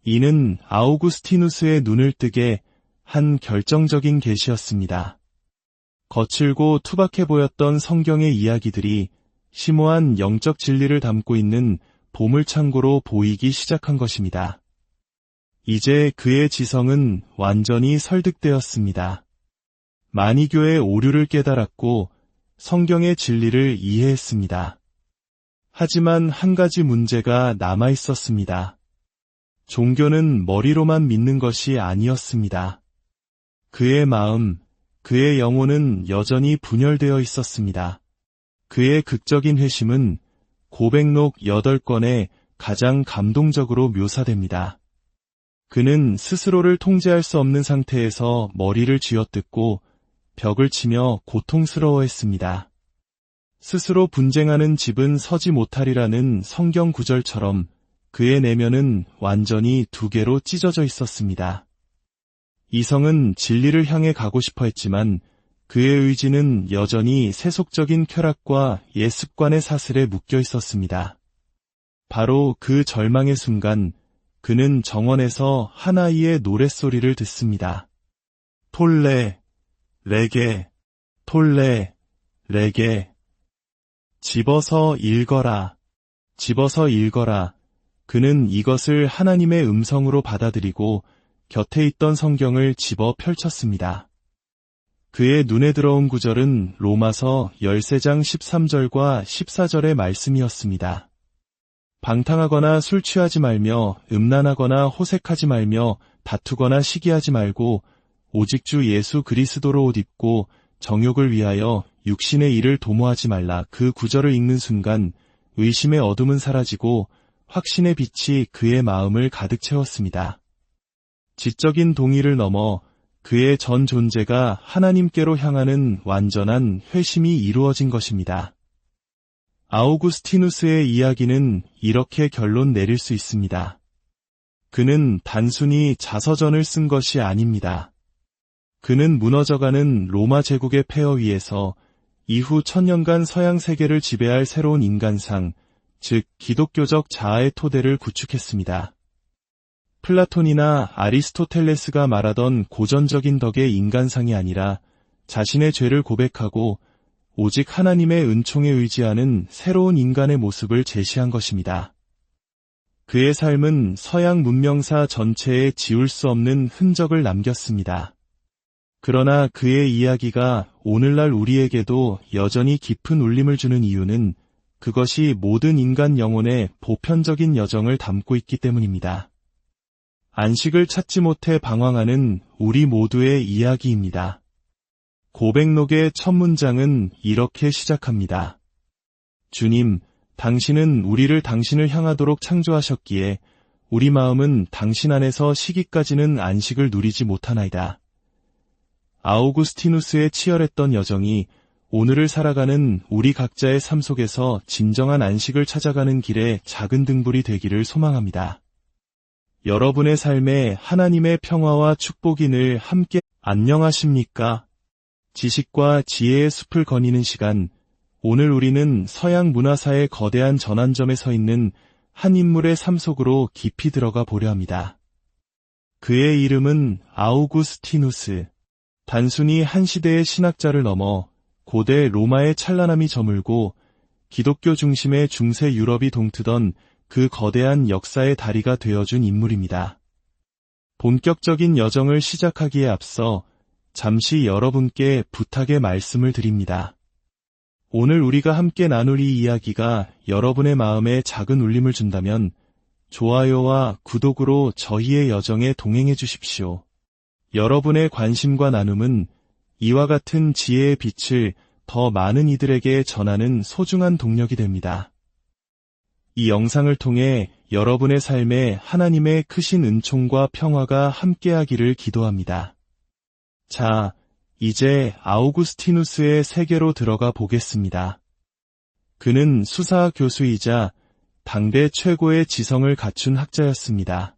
이는 아우구스티누스의 눈을 뜨게 한 결정적인 계시였습니다. 거칠고 투박해 보였던 성경의 이야기들이 심오한 영적 진리를 담고 있는 보물창고로 보이기 시작한 것입니다. 이제 그의 지성은 완전히 설득되었습니다. 만이교의 오류를 깨달았고 성경의 진리를 이해했습니다. 하지만 한 가지 문제가 남아 있었습니다. 종교는 머리로만 믿는 것이 아니었습니다. 그의 마음, 그의 영혼은 여전히 분열되어 있었습니다. 그의 극적인 회심은 고백록 8권에 가장 감동적으로 묘사됩니다. 그는 스스로를 통제할 수 없는 상태에서 머리를 쥐어뜯고 벽을 치며 고통스러워했습니다. 스스로 분쟁하는 집은 서지 못하리라는 성경 구절처럼 그의 내면은 완전히 두 개로 찢어져 있었습니다. 이성은 진리를 향해 가고 싶어 했지만 그의 의지는 여전히 세속적인 쾌락과 옛 습관의 사슬에 묶여 있었습니다. 바로 그 절망의 순간 그는 정원에서 한 아이의 노랫소리를 듣습니다. 톨레, 레게, 톨레, 레게. 집어서 읽어라. 집어서 읽어라. 그는 이것을 하나님의 음성으로 받아들이고 곁에 있던 성경을 집어 펼쳤습니다. 그의 눈에 들어온 구절은 로마서 13장 13절과 14절의 말씀이었습니다. 방탕하거나 술 취하지 말며 음란하거나 호색하지 말며 다투거나 시기하지 말고 오직 주 예수 그리스도로 옷 입고 정욕을 위하여 육신의 일을 도모하지 말라. 그 구절을 읽는 순간 의심의 어둠은 사라지고 확신의 빛이 그의 마음을 가득 채웠습니다. 지적인 동의를 넘어 그의 전 존재가 하나님께로 향하는 완전한 회심이 이루어진 것입니다. 아우구스티누스의 이야기는 이렇게 결론 내릴 수 있습니다. 그는 단순히 자서전을 쓴 것이 아닙니다. 그는 무너져가는 로마 제국의 폐허 위에서 이후 1000년간 서양 세계를 지배할 새로운 인간상, 즉 기독교적 자아의 토대를 구축했습니다. 플라톤이나 아리스토텔레스가 말하던 고전적인 덕의 인간상이 아니라 자신의 죄를 고백하고 오직 하나님의 은총에 의지하는 새로운 인간의 모습을 제시한 것입니다. 그의 삶은 서양 문명사 전체에 지울 수 없는 흔적을 남겼습니다. 그러나 그의 이야기가 오늘날 우리에게도 여전히 깊은 울림을 주는 이유는 그것이 모든 인간 영혼의 보편적인 여정을 담고 있기 때문입니다. 안식을 찾지 못해 방황하는 우리 모두의 이야기입니다. 고백록의 첫 문장은 이렇게 시작합니다. 주님, 당신은 우리를 당신을 향하도록 창조하셨기에 우리 마음은 당신 안에서 시기까지는 안식을 누리지 못하나이다. 아우구스티누스의 치열했던 여정이 오늘을 살아가는 우리 각자의 삶 속에서 진정한 안식을 찾아가는 길에 작은 등불이 되기를 소망합니다. 여러분의 삶에 하나님의 평화와 축복이 늘 함께 안녕하십니까? 지식과 지혜의 숲을 거니는 시간, 오늘 우리는 서양 문화사의 거대한 전환점에 서 있는 한 인물의 삶 속으로 깊이 들어가 보려 합니다. 그의 이름은 아우구스티누스. 단순히 한 시대의 신학자를 넘어 고대 로마의 찬란함이 저물고 기독교 중심의 중세 유럽이 동트던 그 거대한 역사의 다리가 되어준 인물입니다. 본격적인 여정을 시작하기에 앞서 잠시 여러분께 부탁의 말씀을 드립니다. 오늘 우리가 함께 나눌 이 이야기가 여러분의 마음에 작은 울림을 준다면 좋아요와 구독으로 저희의 여정에 동행해 주십시오. 여러분의 관심과 나눔은 이와 같은 지혜의 빛을 더 많은 이들에게 전하는 소중한 동력이 됩니다. 이 영상을 통해 여러분의 삶에 하나님의 크신 은총과 평화가 함께하기를 기도합니다. 자, 이제 아우구스티누스의 세계로 들어가 보겠습니다. 그는 수사학 교수이자 당대 최고의 지성을 갖춘 학자였습니다.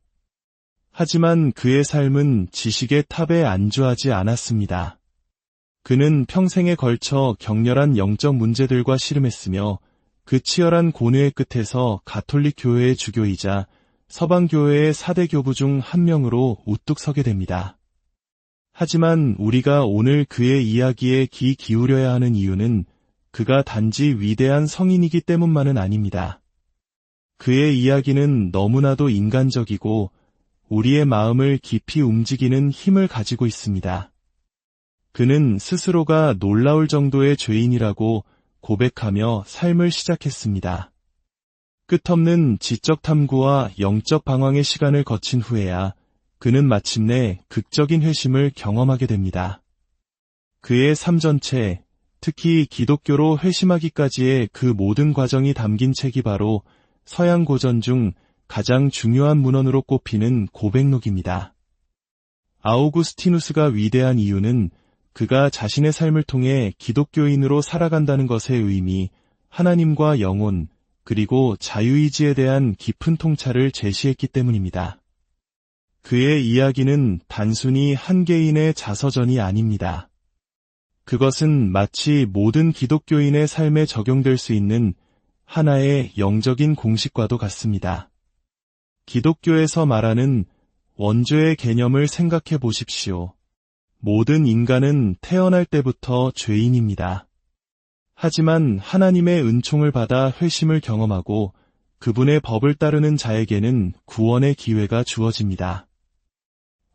하지만 그의 삶은 지식의 탑에 안주하지 않았습니다. 그는 평생에 걸쳐 격렬한 영적 문제들과 씨름했으며 그 치열한 고뇌의 끝에서 가톨릭 교회의 주교이자 서방 교회의 4대 교부 중 한 명으로 우뚝 서게 됩니다. 하지만 우리가 오늘 그의 이야기에 귀 기울여야 하는 이유는 그가 단지 위대한 성인이기 때문만은 아닙니다. 그의 이야기는 너무나도 인간적이고 우리의 마음을 깊이 움직이는 힘을 가지고 있습니다. 그는 스스로가 놀라울 정도의 죄인이라고 고백하며 삶을 시작했습니다. 끝없는 지적 탐구와 영적 방황의 시간을 거친 후에야 그는 마침내 극적인 회심을 경험하게 됩니다. 그의 삶 전체, 특히 기독교로 회심하기까지의 그 모든 과정이 담긴 책이 바로 서양 고전 중 가장 중요한 문헌으로 꼽히는 고백록입니다. 아우구스티누스가 위대한 이유는 그가 자신의 삶을 통해 기독교인으로 살아간다는 것의 의미, 하나님과 영혼, 그리고 자유의지에 대한 깊은 통찰을 제시했기 때문입니다. 그의 이야기는 단순히 한 개인의 자서전이 아닙니다. 그것은 마치 모든 기독교인의 삶에 적용될 수 있는 하나의 영적인 공식과도 같습니다. 기독교에서 말하는 원죄의 개념을 생각해 보십시오. 모든 인간은 태어날 때부터 죄인입니다. 하지만 하나님의 은총을 받아 회심을 경험하고 그분의 법을 따르는 자에게는 구원의 기회가 주어집니다.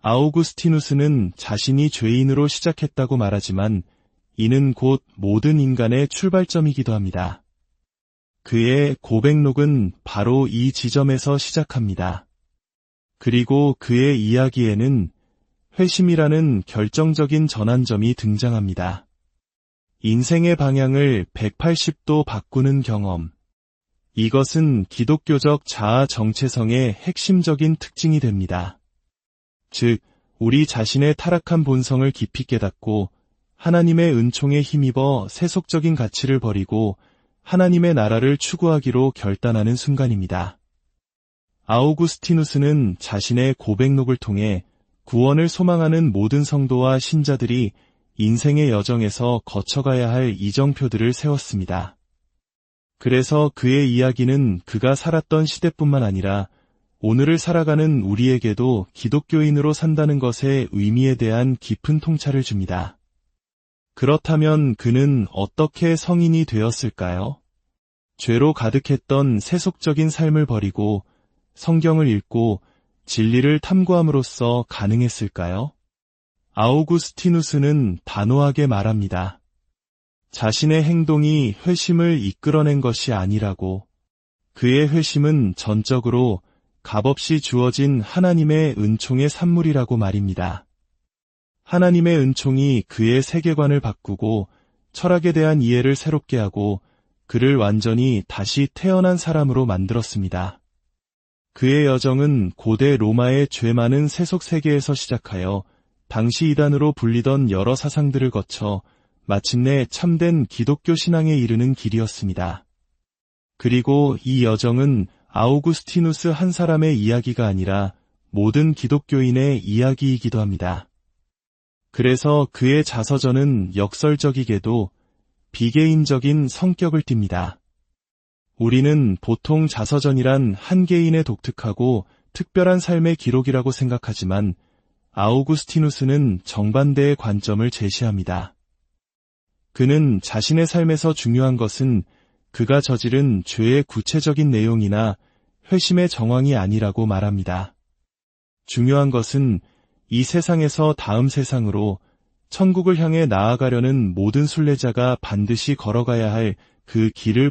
아우구스티누스는 자신이 죄인으로 시작했다고 말하지만 이는 곧 모든 인간의 출발점이기도 합니다. 그의 고백록은 바로 이 지점에서 시작합니다. 그리고 그의 이야기에는 회심이라는 결정적인 전환점이 등장합니다. 인생의 방향을 180도 바꾸는 경험. 이것은 기독교적 자아 정체성의 핵심적인 특징이 됩니다. 즉, 우리 자신의 타락한 본성을 깊이 깨닫고 하나님의 은총에 힘입어 세속적인 가치를 버리고 하나님의 나라를 추구하기로 결단하는 순간입니다. 아우구스티누스는 자신의 고백록을 통해 구원을 소망하는 모든 성도와 신자들이 인생의 여정에서 거쳐가야 할 이정표들을 세웠습니다. 그래서 그의 이야기는 그가 살았던 시대뿐만 아니라 오늘을 살아가는 우리에게도 기독교인으로 산다는 것의 의미에 대한 깊은 통찰을 줍니다. 그렇다면 그는 어떻게 성인이 되었을까요? 죄로 가득했던 세속적인 삶을 버리고 성경을 읽고 진리를 탐구함으로써 가능했을까요? 아우구스티누스는 단호하게 말합니다. 자신의 행동이 회심을 이끌어낸 것이 아니라고. 그의 회심은 전적으로 값없이 주어진 하나님의 은총의 산물이라고 말입니다. 하나님의 은총이 그의 세계관을 바꾸고 철학에 대한 이해를 새롭게 하고 그를 완전히 다시 태어난 사람으로 만들었습니다. 그의 여정은 고대 로마의 죄 많은 세속 세계에서 시작하여 당시 이단으로 불리던 여러 사상들을 거쳐 마침내 참된 기독교 신앙에 이르는 길이었습니다. 그리고 이 여정은 아우구스티누스 한 사람의 이야기가 아니라 모든 기독교인의 이야기이기도 합니다. 그래서 그의 자서전은 역설적이게도 비개인적인 성격을 띱니다. 우리는 보통 자서전이란 한 개인의 독특하고 특별한 삶의 기록이라고 생각하지만 아우구스티누스는 정반대의 관점을 제시합니다. 그는 자신의 삶에서 중요한 것은 그가 저지른 죄의 구체적인 내용이나 회심의 정황이 아니라고 말합니다. 중요한 것은 이 세상에서 다음 세상으로 천국을 향해 나아가려는 모든 순례자가 반드시 걸어가야 할 그 길을